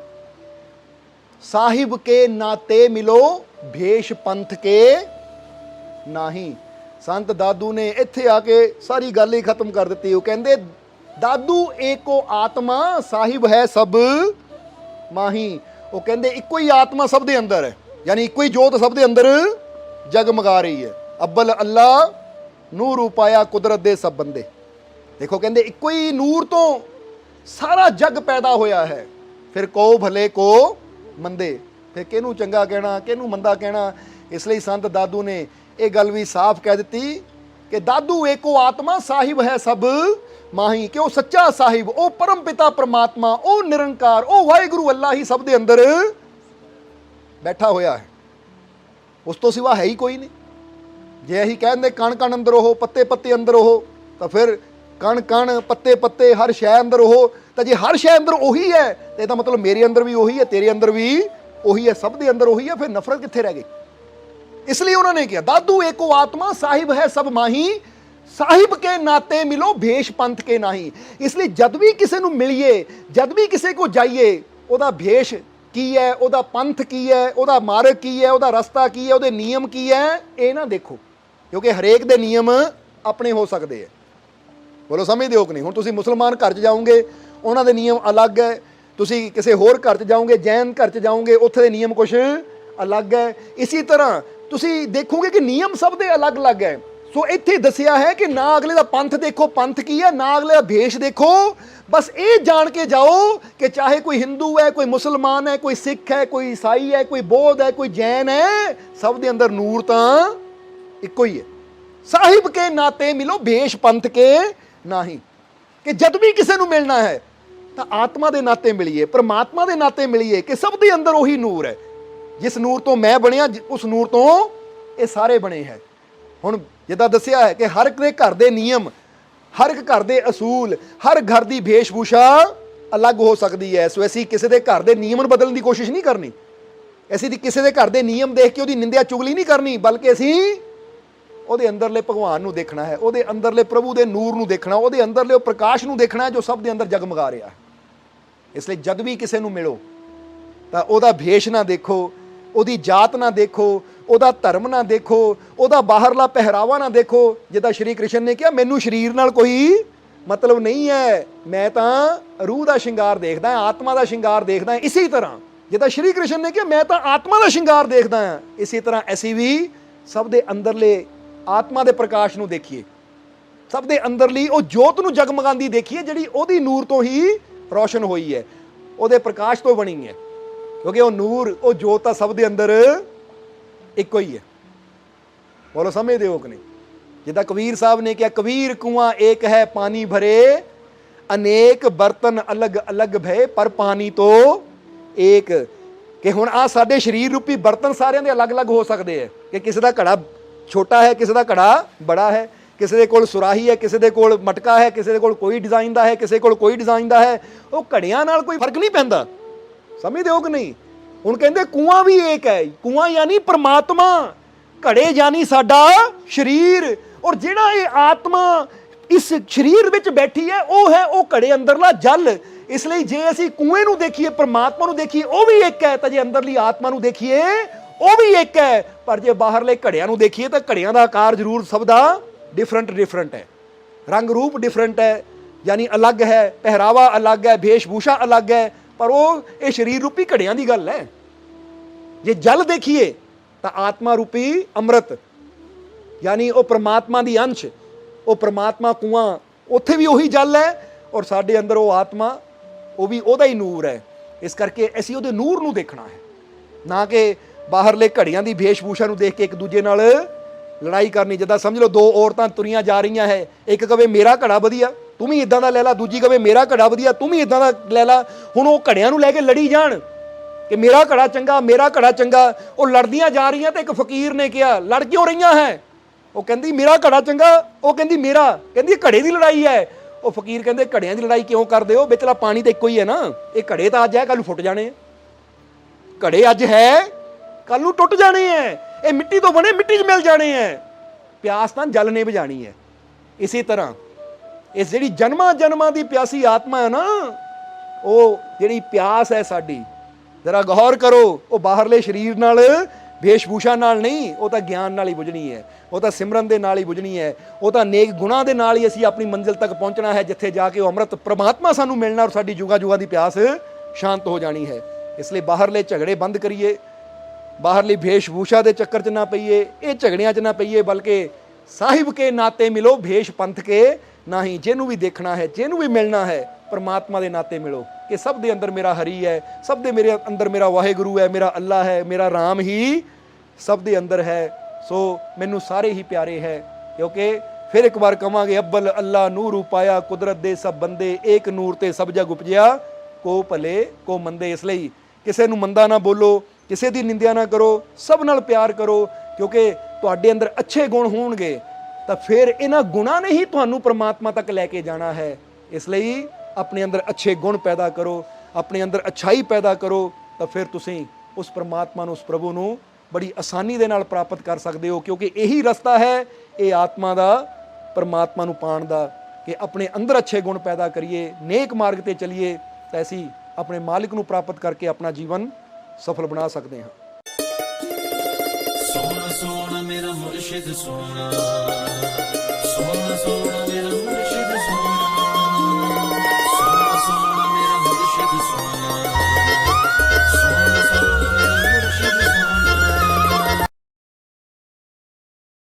साहिब के नाते मिलो भेष पंथ के नाही। संत दादू ने इत्थे आके सारी गल ही खत्म कर दी। वो कहते दादू एको आत्मा, साहिब है सब माही। वो कहते इको ही आत्मा सब दे अंदर है, यानी इको ही जोत सब दे अंदर जगमगा रही है। अब्बल अल्लाह नूर उपाया कुदरत दे सब बंदे। देखो कहते इको ही नूर तो सारा जग पैदा होया है, फिर को भले को मंदे, फिर किनू चंगा कहना, किनू मंदा कहना। इसलिए संत दादू ने यह गल भी साफ कह दी कि दादू एको आत्मा, साहिब है सब माही, कि वो सच्चा साहिब, वो परम पिता परमात्मा, वो निरंकार, वो वाहिगुरु अल्लाह ही सब दे अंदर बैठा होया है, उस तो सिवा है ही कोई नहीं। जे असीं कहते कण कण अंदर हो, पत्ते पत्ते अंदर हो, तो फिर कण कण पत्ते पत्ते हर शै अंदर हो, तो जे हर शै अंदर उही है तो इसका मतलब मेरे अंदर भी उही है, तेरे अंदर भी उही है, सब दे अंदर उही है, फिर नफरत कित्थे रह गई। इसलिए उन्होंने कहा दादू एको आत्मा, साहिब है सब माही, साहिब के नाते मिलो भेष पंथ के नाही। इसलिए जद भी किसी को मिलिए, जद भी किसी को जाइए, ਉਹਦਾ भेष की है, ਉਹਦਾ पंथ की है, ਉਹਦਾ मार्ग की है, ਉਹਦਾ रस्ता की है, ਉਹਦੇ नियम की है, ये ना देखो, क्योंकि हरेक दे नियम अपने हो सकते हैं। ਬੋਲੋ ਸਮਝਦੇ ਹੋ ਕਿ ਨਹੀਂ? ਹੁਣ ਤੁਸੀਂ ਮੁਸਲਮਾਨ ਘਰ 'ਚ ਜਾਓਗੇ, ਉਹਨਾਂ ਦੇ ਨਿਯਮ ਅਲੱਗ ਹੈ। ਤੁਸੀਂ ਕਿਸੇ ਹੋਰ ਘਰ 'ਚ ਜਾਓਗੇ, ਜੈਨ ਘਰ 'ਚ ਜਾਓਗੇ, ਉੱਥੇ ਦੇ ਨਿਯਮ ਕੁਛ ਅਲੱਗ ਹੈ। ਇਸੇ ਤਰ੍ਹਾਂ ਤੁਸੀਂ ਦੇਖੋਗੇ ਕਿ ਨਿਯਮ ਸਭ ਦੇ ਅਲੱਗ-ਅਲੱਗ ਹੈ। ਸੋ ਇੱਥੇ ਦੱਸਿਆ ਹੈ ਕਿ ਨਾ ਅਗਲੇ ਦਾ ਪੰਥ ਦੇਖੋ ਪੰਥ ਕੀ ਹੈ, ਨਾ ਅਗਲੇ ਦਾ ਭੇਸ਼ ਦੇਖੋ, ਬਸ ਇਹ ਜਾਣ ਕੇ ਜਾਓ ਕਿ ਚਾਹੇ ਕੋਈ ਹਿੰਦੂ ਹੈ, ਕੋਈ ਮੁਸਲਮਾਨ ਹੈ, ਕੋਈ ਸਿੱਖ ਹੈ, ਕੋਈ ਈਸਾਈ ਹੈ, ਕੋਈ ਬੌਧ ਹੈ, ਕੋਈ ਜੈਨ ਹੈ, ਸਭ ਦੇ ਅੰਦਰ ਨੂਰ ਤਾਂ ਇੱਕੋ ਹੀ ਹੈ। ਸਾਹਿਬ ਕੇ ਨਾਤੇ ਮਿਲੋ ਭੇਸ਼ ਪੰਥ ਕੇ ਨਹੀਂ, ਕਿ ਜਦ ਵੀ ਕਿਸੇ ਨੂੰ ਮਿਲਣਾ ਹੈ ਤਾਂ ਆਤਮਾ ਦੇ ਨਾਤੇ ਮਿਲੀਏ, ਪਰਮਾਤਮਾ ਦੇ ਨਾਤੇ ਮਿਲੀਏ, ਕਿ ਸਭ ਦੇ ਅੰਦਰ ਉਹੀ ਨੂਰ ਹੈ। ਜਿਸ ਨੂਰ ਤੋਂ ਮੈਂ ਬਣਿਆ, ਉਸ ਨੂਰ ਤੋਂ ਇਹ ਸਾਰੇ ਬਣੇ ਹੈ। ਹੁਣ ਜਿੱਦਾਂ ਦੱਸਿਆ ਹੈ ਕਿ ਹਰ ਇੱਕ ਦੇ ਘਰ ਦੇ ਨਿਯਮ, ਹਰ ਇੱਕ ਘਰ ਦੇ ਅਸੂਲ, ਹਰ ਘਰ ਦੀ ਭੇਸ਼-ਭੂਸ਼ਾ ਅਲੱਗ ਹੋ ਸਕਦੀ ਹੈ। ਸੋ ਅਸੀਂ ਕਿਸੇ ਦੇ ਘਰ ਦੇ ਨਿਯਮ ਬਦਲਣ ਦੀ ਕੋਸ਼ਿਸ਼ ਨਹੀਂ ਕਰਨੀ। ਅਸੀਂ ਕਿਸੇ ਦੇ ਘਰ ਦੇ ਨਿਯਮ ਦੇਖ ਕੇ ਉਹਦੀ ਨਿੰਦਿਆ ਚੁਗਲੀ ਨਹੀਂ ਕਰਨੀ, ਬਲਕਿ ਅਸੀਂ ਉਹਦੇ ਅੰਦਰਲੇ ਭਗਵਾਨ ਨੂੰ ਦੇਖਣਾ ਹੈ, ਉਹਦੇ ਅੰਦਰਲੇ ਪ੍ਰਭੂ ਦੇ ਨੂਰ ਨੂੰ ਦੇਖਣਾ, ਉਹਦੇ ਅੰਦਰਲੇ ਉਹ ਪ੍ਰਕਾਸ਼ ਨੂੰ ਦੇਖਣਾ ਹੈ ਜੋ ਸਭ ਦੇ ਅੰਦਰ ਜਗਮਗਾ ਰਿਹਾ ਹੈ। ਇਸ ਲਈ ਜਦ ਵੀ ਕਿਸੇ ਨੂੰ ਮਿਲੋ ਤਾਂ ਉਹਦਾ ਭੇਸ਼ ਨਾ ਦੇਖੋ, ਉਹਦੀ ਜਾਤ ਨਾ ਦੇਖੋ, ਉਹਦਾ ਧਰਮ ਨਾ ਦੇਖੋ, ਉਹਦਾ ਬਾਹਰਲਾ ਪਹਿਰਾਵਾ ਨਾ ਦੇਖੋ। ਜਿੱਦਾਂ ਸ਼੍ਰੀ ਕ੍ਰਿਸ਼ਨ ਨੇ ਕਿਹਾ, ਮੈਨੂੰ ਸਰੀਰ ਨਾਲ ਕੋਈ ਮਤਲਬ ਨਹੀਂ ਹੈ, ਮੈਂ ਤਾਂ ਰੂਹ ਦਾ ਸ਼ਿੰਗਾਰ ਦੇਖਦਾ ਹਾਂ, ਆਤਮਾ ਦਾ ਸ਼ਿੰਗਾਰ ਦੇਖਦਾ ਹਾਂ। ਇਸੇ ਤਰ੍ਹਾਂ ਜਿੱਦਾਂ ਸ਼੍ਰੀ ਕ੍ਰਿਸ਼ਨ ਨੇ ਕਿਹਾ, ਮੈਂ ਤਾਂ ਆਤਮਾ ਦਾ ਸ਼ਿੰਗਾਰ ਦੇਖਦਾ ਹਾਂ, ਇਸੇ ਤਰ੍ਹਾਂ ਅਸੀਂ ਵੀ ਸਭ ਦੇ ਅੰਦਰਲੇ ਆਤਮਾ ਦੇ ਪ੍ਰਕਾਸ਼ ਨੂੰ ਦੇਖੀਏ, ਸਭ ਦੇ ਅੰਦਰਲੀ ਉਹ ਜੋਤ ਨੂੰ ਜਗਮਗਾਉਂਦੀ ਦੇਖੀਏ, ਜਿਹੜੀ ਉਹਦੀ ਨੂਰ ਤੋਂ ਹੀ ਰੋਸ਼ਨ ਹੋਈ ਹੈ, ਉਹਦੇ ਪ੍ਰਕਾਸ਼ ਤੋਂ ਬਣੀ ਹੈ। ਕਿਉਂਕਿ ਉਹ ਨੂਰ, ਉਹ ਜੋਤ ਤਾਂ ਸਭ ਦੇ ਅੰਦਰ ਇੱਕੋ ਹੀ ਹੈ। ਬੋਲੋ ਸਮਝਦੇ ਹੋ ਕਿ ਨਹੀਂ? ਜਿੱਦਾਂ ਕਬੀਰ ਸਾਹਿਬ ਨੇ ਕਿਹਾ, ਕਬੀਰ ਕੁआं ਏਕ ਹੈ ਪਾਣੀ ਭਰੇ, ਅਨੇਕ ਬਰਤਨ ਅਲੱਗ ਅਲੱਗ ਭਏ, ਪਰ ਪਾਣੀ ਤੋਂ ਏਕ। ਕਿ ਹੁਣ ਆ ਸਾਡੇ ਸਰੀਰ ਰੂਪੀ ਬਰਤਨ ਸਾਰਿਆਂ ਦੇ ਅਲੱਗ-ਅਲੱਗ ਹੋ ਸਕਦੇ ਹੈ, ਕਿ ਕਿਸੇ ਦਾ ਘੜਾ ਛੋਟਾ ਹੈ, ਕਿਸੇ ਦਾ ਘੜਾ ਬੜਾ ਹੈ, ਕਿਸੇ ਦੇ ਕੋਲ ਸੁਰਾਹੀ ਹੈ, ਕਿਸੇ ਦੇ ਕੋਲ ਮਟਕਾ ਹੈ, ਕਿਸੇ ਦੇ ਕੋਲ ਕੋਈ ਡਿਜ਼ਾਈਨ ਦਾ ਹੈ, ਕਿਸੇ ਕੋਲ ਕੋਈ ਡਿਜ਼ਾਈਨ ਦਾ ਹੈ। ਉਹ ਘੜਿਆਂ ਨਾਲ ਕੋਈ ਫਰਕ ਨਹੀਂ ਪੈਂਦਾ। ਸਮਝਦੇ ਹੋ ਕਿ ਨਹੀਂ? ਹੁਣ ਕਹਿੰਦੇ ਕੁआं ਵੀ ਏਕ ਹੈ। ਕੁआं ਯਾਨੀ ਪ੍ਰਮਾਤਮਾ, ਘੜੇ ਯਾਨੀ ਸਾਡਾ ਸਰੀਰ, ਔਰ ਜਿਹੜਾ ਇਹ ਆਤਮਾ ਇਸ ਸਰੀਰ ਵਿੱਚ ਬੈਠੀ ਹੈ ਉਹ ਹੈ ਉਹ ਘੜੇ ਅੰਦਰਲਾ ਜਲ। ਇਸ ਲਈ ਜੇ ਅਸੀਂ ਕੁएं ਨੂੰ ਦੇਖੀਏ, ਪ੍ਰਮਾਤਮਾ ਨੂੰ ਦੇਖੀਏ, ਉਹ ਵੀ ਇੱਕ ਹੈ, ਤਾਂ ਜੇ ਅੰਦਰਲੀ ਆਤਮਾ ਨੂੰ ਦੇਖੀਏ ਉਹ ਵੀ ਇੱਕ ਹੈ। ਪਰ ਜੇ ਬਾਹਰਲੇ ਘੜਿਆਂ ਨੂੰ ਦੇਖੀਏ ਤਾਂ ਘੜਿਆਂ ਦਾ ਆਕਾਰ ਜ਼ਰੂਰ ਸਭ ਦਾ ਡਿਫਰੈਂਟ ਹੈ, ਰੰਗ ਰੂਪ ਡਿਫਰੈਂਟ ਹੈ, ਯਾਨੀ ਅਲੱਗ ਹੈ, ਪਹਿਰਾਵਾ ਅਲੱਗ ਹੈ, ਭੇਸ਼-ਭੂਸ਼ਾ ਅਲੱਗ ਹੈ, ਪਰ ਉਹ ਇਹ ਸਰੀਰ ਰੂਪੀ ਘੜਿਆਂ ਦੀ ਗੱਲ ਹੈ। ਜੇ ਜਲ ਦੇਖੀਏ ਤਾਂ ਆਤਮਾ ਰੂਪੀ ਅੰਮ੍ਰਿਤ, ਯਾਨੀ ਉਹ ਪ੍ਰਮਾਤਮਾ ਦੀ ਅੰਸ਼, ਉਹ ਪ੍ਰਮਾਤਮਾ ਕੁआं, ਉੱਥੇ ਵੀ ਉਹੀ ਜਲ ਹੈ, ਔਰ ਸਾਡੇ ਅੰਦਰ ਉਹ ਆਤਮਾ, ਉਹ ਵੀ ਉਹਦਾ ਹੀ ਨੂਰ ਹੈ। ਇਸ ਕਰਕੇ ਅਸੀਂ ਉਹਦੇ ਨੂਰ ਨੂੰ ਦੇਖਣਾ ਹੈ, ਨਾ ਕਿ ਬਾਹਰਲੇ ਘੜਿਆਂ ਦੀ ਭੇਸ਼-ਭੂਸ਼ਾ ਨੂੰ ਦੇਖ ਕੇ ਇੱਕ ਦੂਜੇ ਨਾਲ ਲੜਾਈ ਕਰਨੀ। ਜਿੱਦਾਂ ਸਮਝ ਲਓ ਦੋ ਔਰਤਾਂ ਤੁਰੀਆਂ ਜਾ ਰਹੀਆਂ ਹੈ, ਇੱਕ ਕਵੇ ਮੇਰਾ ਘੜਾ ਵਧੀਆ, ਤੂੰ ਵੀ ਇਦਾਂ ਦਾ ਲੈ ਲਾ, ਦੂਜੀ ਕਵੇ ਮੇਰਾ ਘੜਾ ਵਧੀਆ, ਤੂੰ ਵੀ ਇਦਾਂ ਦਾ ਲੈ ਲਾ। ਹੁਣ ਉਹ ਘੜਿਆਂ ਨੂੰ ਲੈ ਕੇ ਲੜੀ ਜਾਣ ਕਿ ਮੇਰਾ ਘੜਾ ਚੰਗਾ, ਮੇਰਾ ਘੜਾ ਚੰਗਾ। ਉਹ ਲੜਦੀਆਂ ਜਾ ਰਹੀਆਂ ਤੇ ਇੱਕ ਫਕੀਰ ਨੇ ਕਿਹਾ, ਲੜ ਕਿਉਂ ਰਹੀਆਂ ਹੈ? ਉਹ ਕਹਿੰਦੀ ਮੇਰਾ ਘੜਾ ਚੰਗਾ, ਉਹ ਕਹਿੰਦੀ ਮੇਰਾ, ਕਹਿੰਦੀ ਘੜੇ ਦੀ ਲੜਾਈ ਹੈ। ਉਹ ਫਕੀਰ ਕਹਿੰਦੇ ਘੜਿਆਂ ਦੀ ਲੜਾਈ ਕਿਉਂ ਕਰਦੇ ਹੋ? ਵਿਚਲਾ ਪਾਣੀ ਤਾਂ ਇੱਕੋ ਹੀ ਹੈ ਨਾ। ਇਹ ਘੜੇ ਤਾਂ ਅੱਜ ਹੈ, ਕੱਲ ਨੂੰ ਫੁੱਟ ਜਾਣੇ ਆ। ਘੜੇ ਅੱਜ ਹੈ, ਕੱਲ ਨੂੰ ਟੁੱਟ ਜਾਣੇ ਹੈ। ਇਹ ਮਿੱਟੀ ਤੋਂ ਬਣੇ, ਮਿੱਟੀ 'ਚ ਮਿਲ ਜਾਣੇ ਹੈ। ਪਿਆਸ ਤਾਂ ਜਲ ਨੇ ਬੁਝਾਣੀ ਹੈ। ਇਸੇ ਤਰ੍ਹਾਂ ਇਸ ਜਿਹੜੀ ਜਨਮਾਂ ਜਨਮਾਂ ਦੀ ਪਿਆਸੀ ਆਤਮਾ ਹੈ ਨਾ, ਉਹ ਜਿਹੜੀ ਪਿਆਸ ਹੈ ਸਾਡੀ, ਜ਼ਰਾ ਗੌਰ ਕਰੋ, ਉਹ ਬਾਹਰਲੇ ਸਰੀਰ ਨਾਲ, ਭੇਸ਼-ਭੂਸ਼ਾ ਨਾਲ ਨਹੀਂ, ਉਹ ਤਾਂ ਗਿਆਨ ਨਾਲ ਹੀ ਬੁਝਣੀ ਹੈ, ਉਹ ਤਾਂ ਸਿਮਰਨ ਦੇ ਨਾਲ ਹੀ ਬੁਝਣੀ ਹੈ, ਉਹ ਤਾਂ ਨੇਕ ਗੁਣਾਂ ਦੇ ਨਾਲ ਹੀ ਅਸੀਂ ਆਪਣੀ ਮੰਜ਼ਿਲ ਤੱਕ ਪਹੁੰਚਣਾ ਹੈ, ਜਿੱਥੇ ਜਾ ਕੇ ਉਹ ਅੰਮ੍ਰਿਤ ਪ੍ਰਮਾਤਮਾ ਸਾਨੂੰ ਮਿਲਣਾ, ਔਰ ਸਾਡੀ ਜੁਗਾਂ ਜੁਗਾਂ ਦੀ ਪਿਆਸ ਸ਼ਾਂਤ ਹੋ ਜਾਣੀ ਹੈ। ਇਸ ਲਈ ਬਾਹਰਲੇ ਝਗੜੇ ਬੰਦ ਕਰੀਏ, ਬਾਹਰਲੀ ਭੇਸ਼-ਭੂਸ਼ਾ ਦੇ ਚੱਕਰ 'ਚ ਨਾ ਪਈਏ, ਇਹ ਝਗੜਿਆਂ 'ਚ ਨਾ ਪਈਏ, ਬਲਕਿ ਸਾਹਿਬ ਕੇ ਨਾਤੇ ਮਿਲੋ ਭੇਸ਼ ਪੰਥ ਕੇ ਨਹੀਂ। ਜਿਹਨੂੰ ਵੀ ਦੇਖਣਾ ਹੈ, ਜਿਹਨੂੰ ਵੀ ਮਿਲਣਾ ਹੈ, ਪਰਮਾਤਮਾ ਦੇ ਨਾਤੇ ਮਿਲੋ, ਕਿ ਸਭ ਦੇ ਅੰਦਰ ਮੇਰਾ ਹਰੀ ਹੈ, ਸਭ ਦੇ ਮੇਰੇ ਅੰਦਰ ਮੇਰਾ ਵਾਹਿਗੁਰੂ ਹੈ, ਮੇਰਾ ਅੱਲਾ ਹੈ, ਮੇਰਾ ਰਾਮ ਹੀ ਸਭ ਦੇ ਅੰਦਰ ਹੈ। ਸੋ ਮੈਨੂੰ ਸਾਰੇ ਹੀ ਪਿਆਰੇ ਹੈ, ਕਿਉਂਕਿ ਫਿਰ ਇੱਕ ਵਾਰ ਕਵਾਂਗੇ, ਅੱਬਲ ਅੱਲਾ ਨੂਰ ਉਪਾਇਆ, ਕੁਦਰਤ ਦੇ ਸਭ ਬੰਦੇ, ਏਕ ਨੂਰ ਤੇ ਸਭ ਜਗ ਉਪਜਿਆ, ਕੋ ਭਲੇ ਕੋ ਮੰਦੇ। ਇਸ ਲਈ ਕਿਸੇ ਨੂੰ ਮੰਦਾ ਨਾ ਬੋਲੋ, ਕਿਸੇ ਦੀ ਨਿੰਦਿਆ ਨਾ ਕਰੋ, ਸਭ ਨਾਲ ਪਿਆਰ ਕਰੋ, ਕਿਉਂਕਿ ਤੁਹਾਡੇ ਅੰਦਰ ਅੱਛੇ ਗੁਣ ਹੋਣਗੇ ਤਾਂ ਫਿਰ ਇਹਨਾਂ ਗੁਣਾਂ ਨੇ ਹੀ ਤੁਹਾਨੂੰ ਪ੍ਰਮਾਤਮਾ ਤੱਕ ਲੈ ਕੇ ਜਾਣਾ ਹੈ। ਇਸ ਲਈ ਆਪਣੇ ਅੰਦਰ ਅੱਛੇ ਗੁਣ ਪੈਦਾ ਕਰੋ, ਆਪਣੇ ਅੰਦਰ ਅੱਛਾਈ ਪੈਦਾ ਕਰੋ, ਤਾਂ ਫਿਰ ਤੁਸੀਂ ਉਸ ਪ੍ਰਮਾਤਮਾ ਨੂੰ, ਉਸ ਪ੍ਰਭੂ ਨੂੰ ਬੜੀ ਆਸਾਨੀ ਦੇ ਨਾਲ ਪ੍ਰਾਪਤ ਕਰ ਸਕਦੇ ਹੋ। ਕਿਉਂਕਿ ਇਹੀ ਰਸਤਾ ਹੈ ਇਹ ਆਤਮਾ ਦਾ, ਪ੍ਰਮਾਤਮਾ ਨੂੰ ਪਾਉਣ ਦਾ, ਕਿ ਆਪਣੇ ਅੰਦਰ ਅੱਛੇ ਗੁਣ ਪੈਦਾ ਕਰੀਏ, ਨੇਕ ਮਾਰਗ ਤੇ ਚੱਲੀਏ, ਤਾਂ ਅਸੀਂ ਆਪਣੇ ਮਾਲਿਕ ਨੂੰ ਪ੍ਰਾਪਤ ਕਰਕੇ ਆਪਣਾ ਜੀਵਨ ਸਫਲ ਬਣਾ ਸਕਦੇ ਹਾਂ। ਸੋਹਣਾ ਸੋਹਣਾ ਮੇਰਾ ਮੁਰਸ਼ਿਦ ਸੋਹਣਾ, ਸੋਹਣਾ ਸੋਹਣਾ ਮੇਰਾ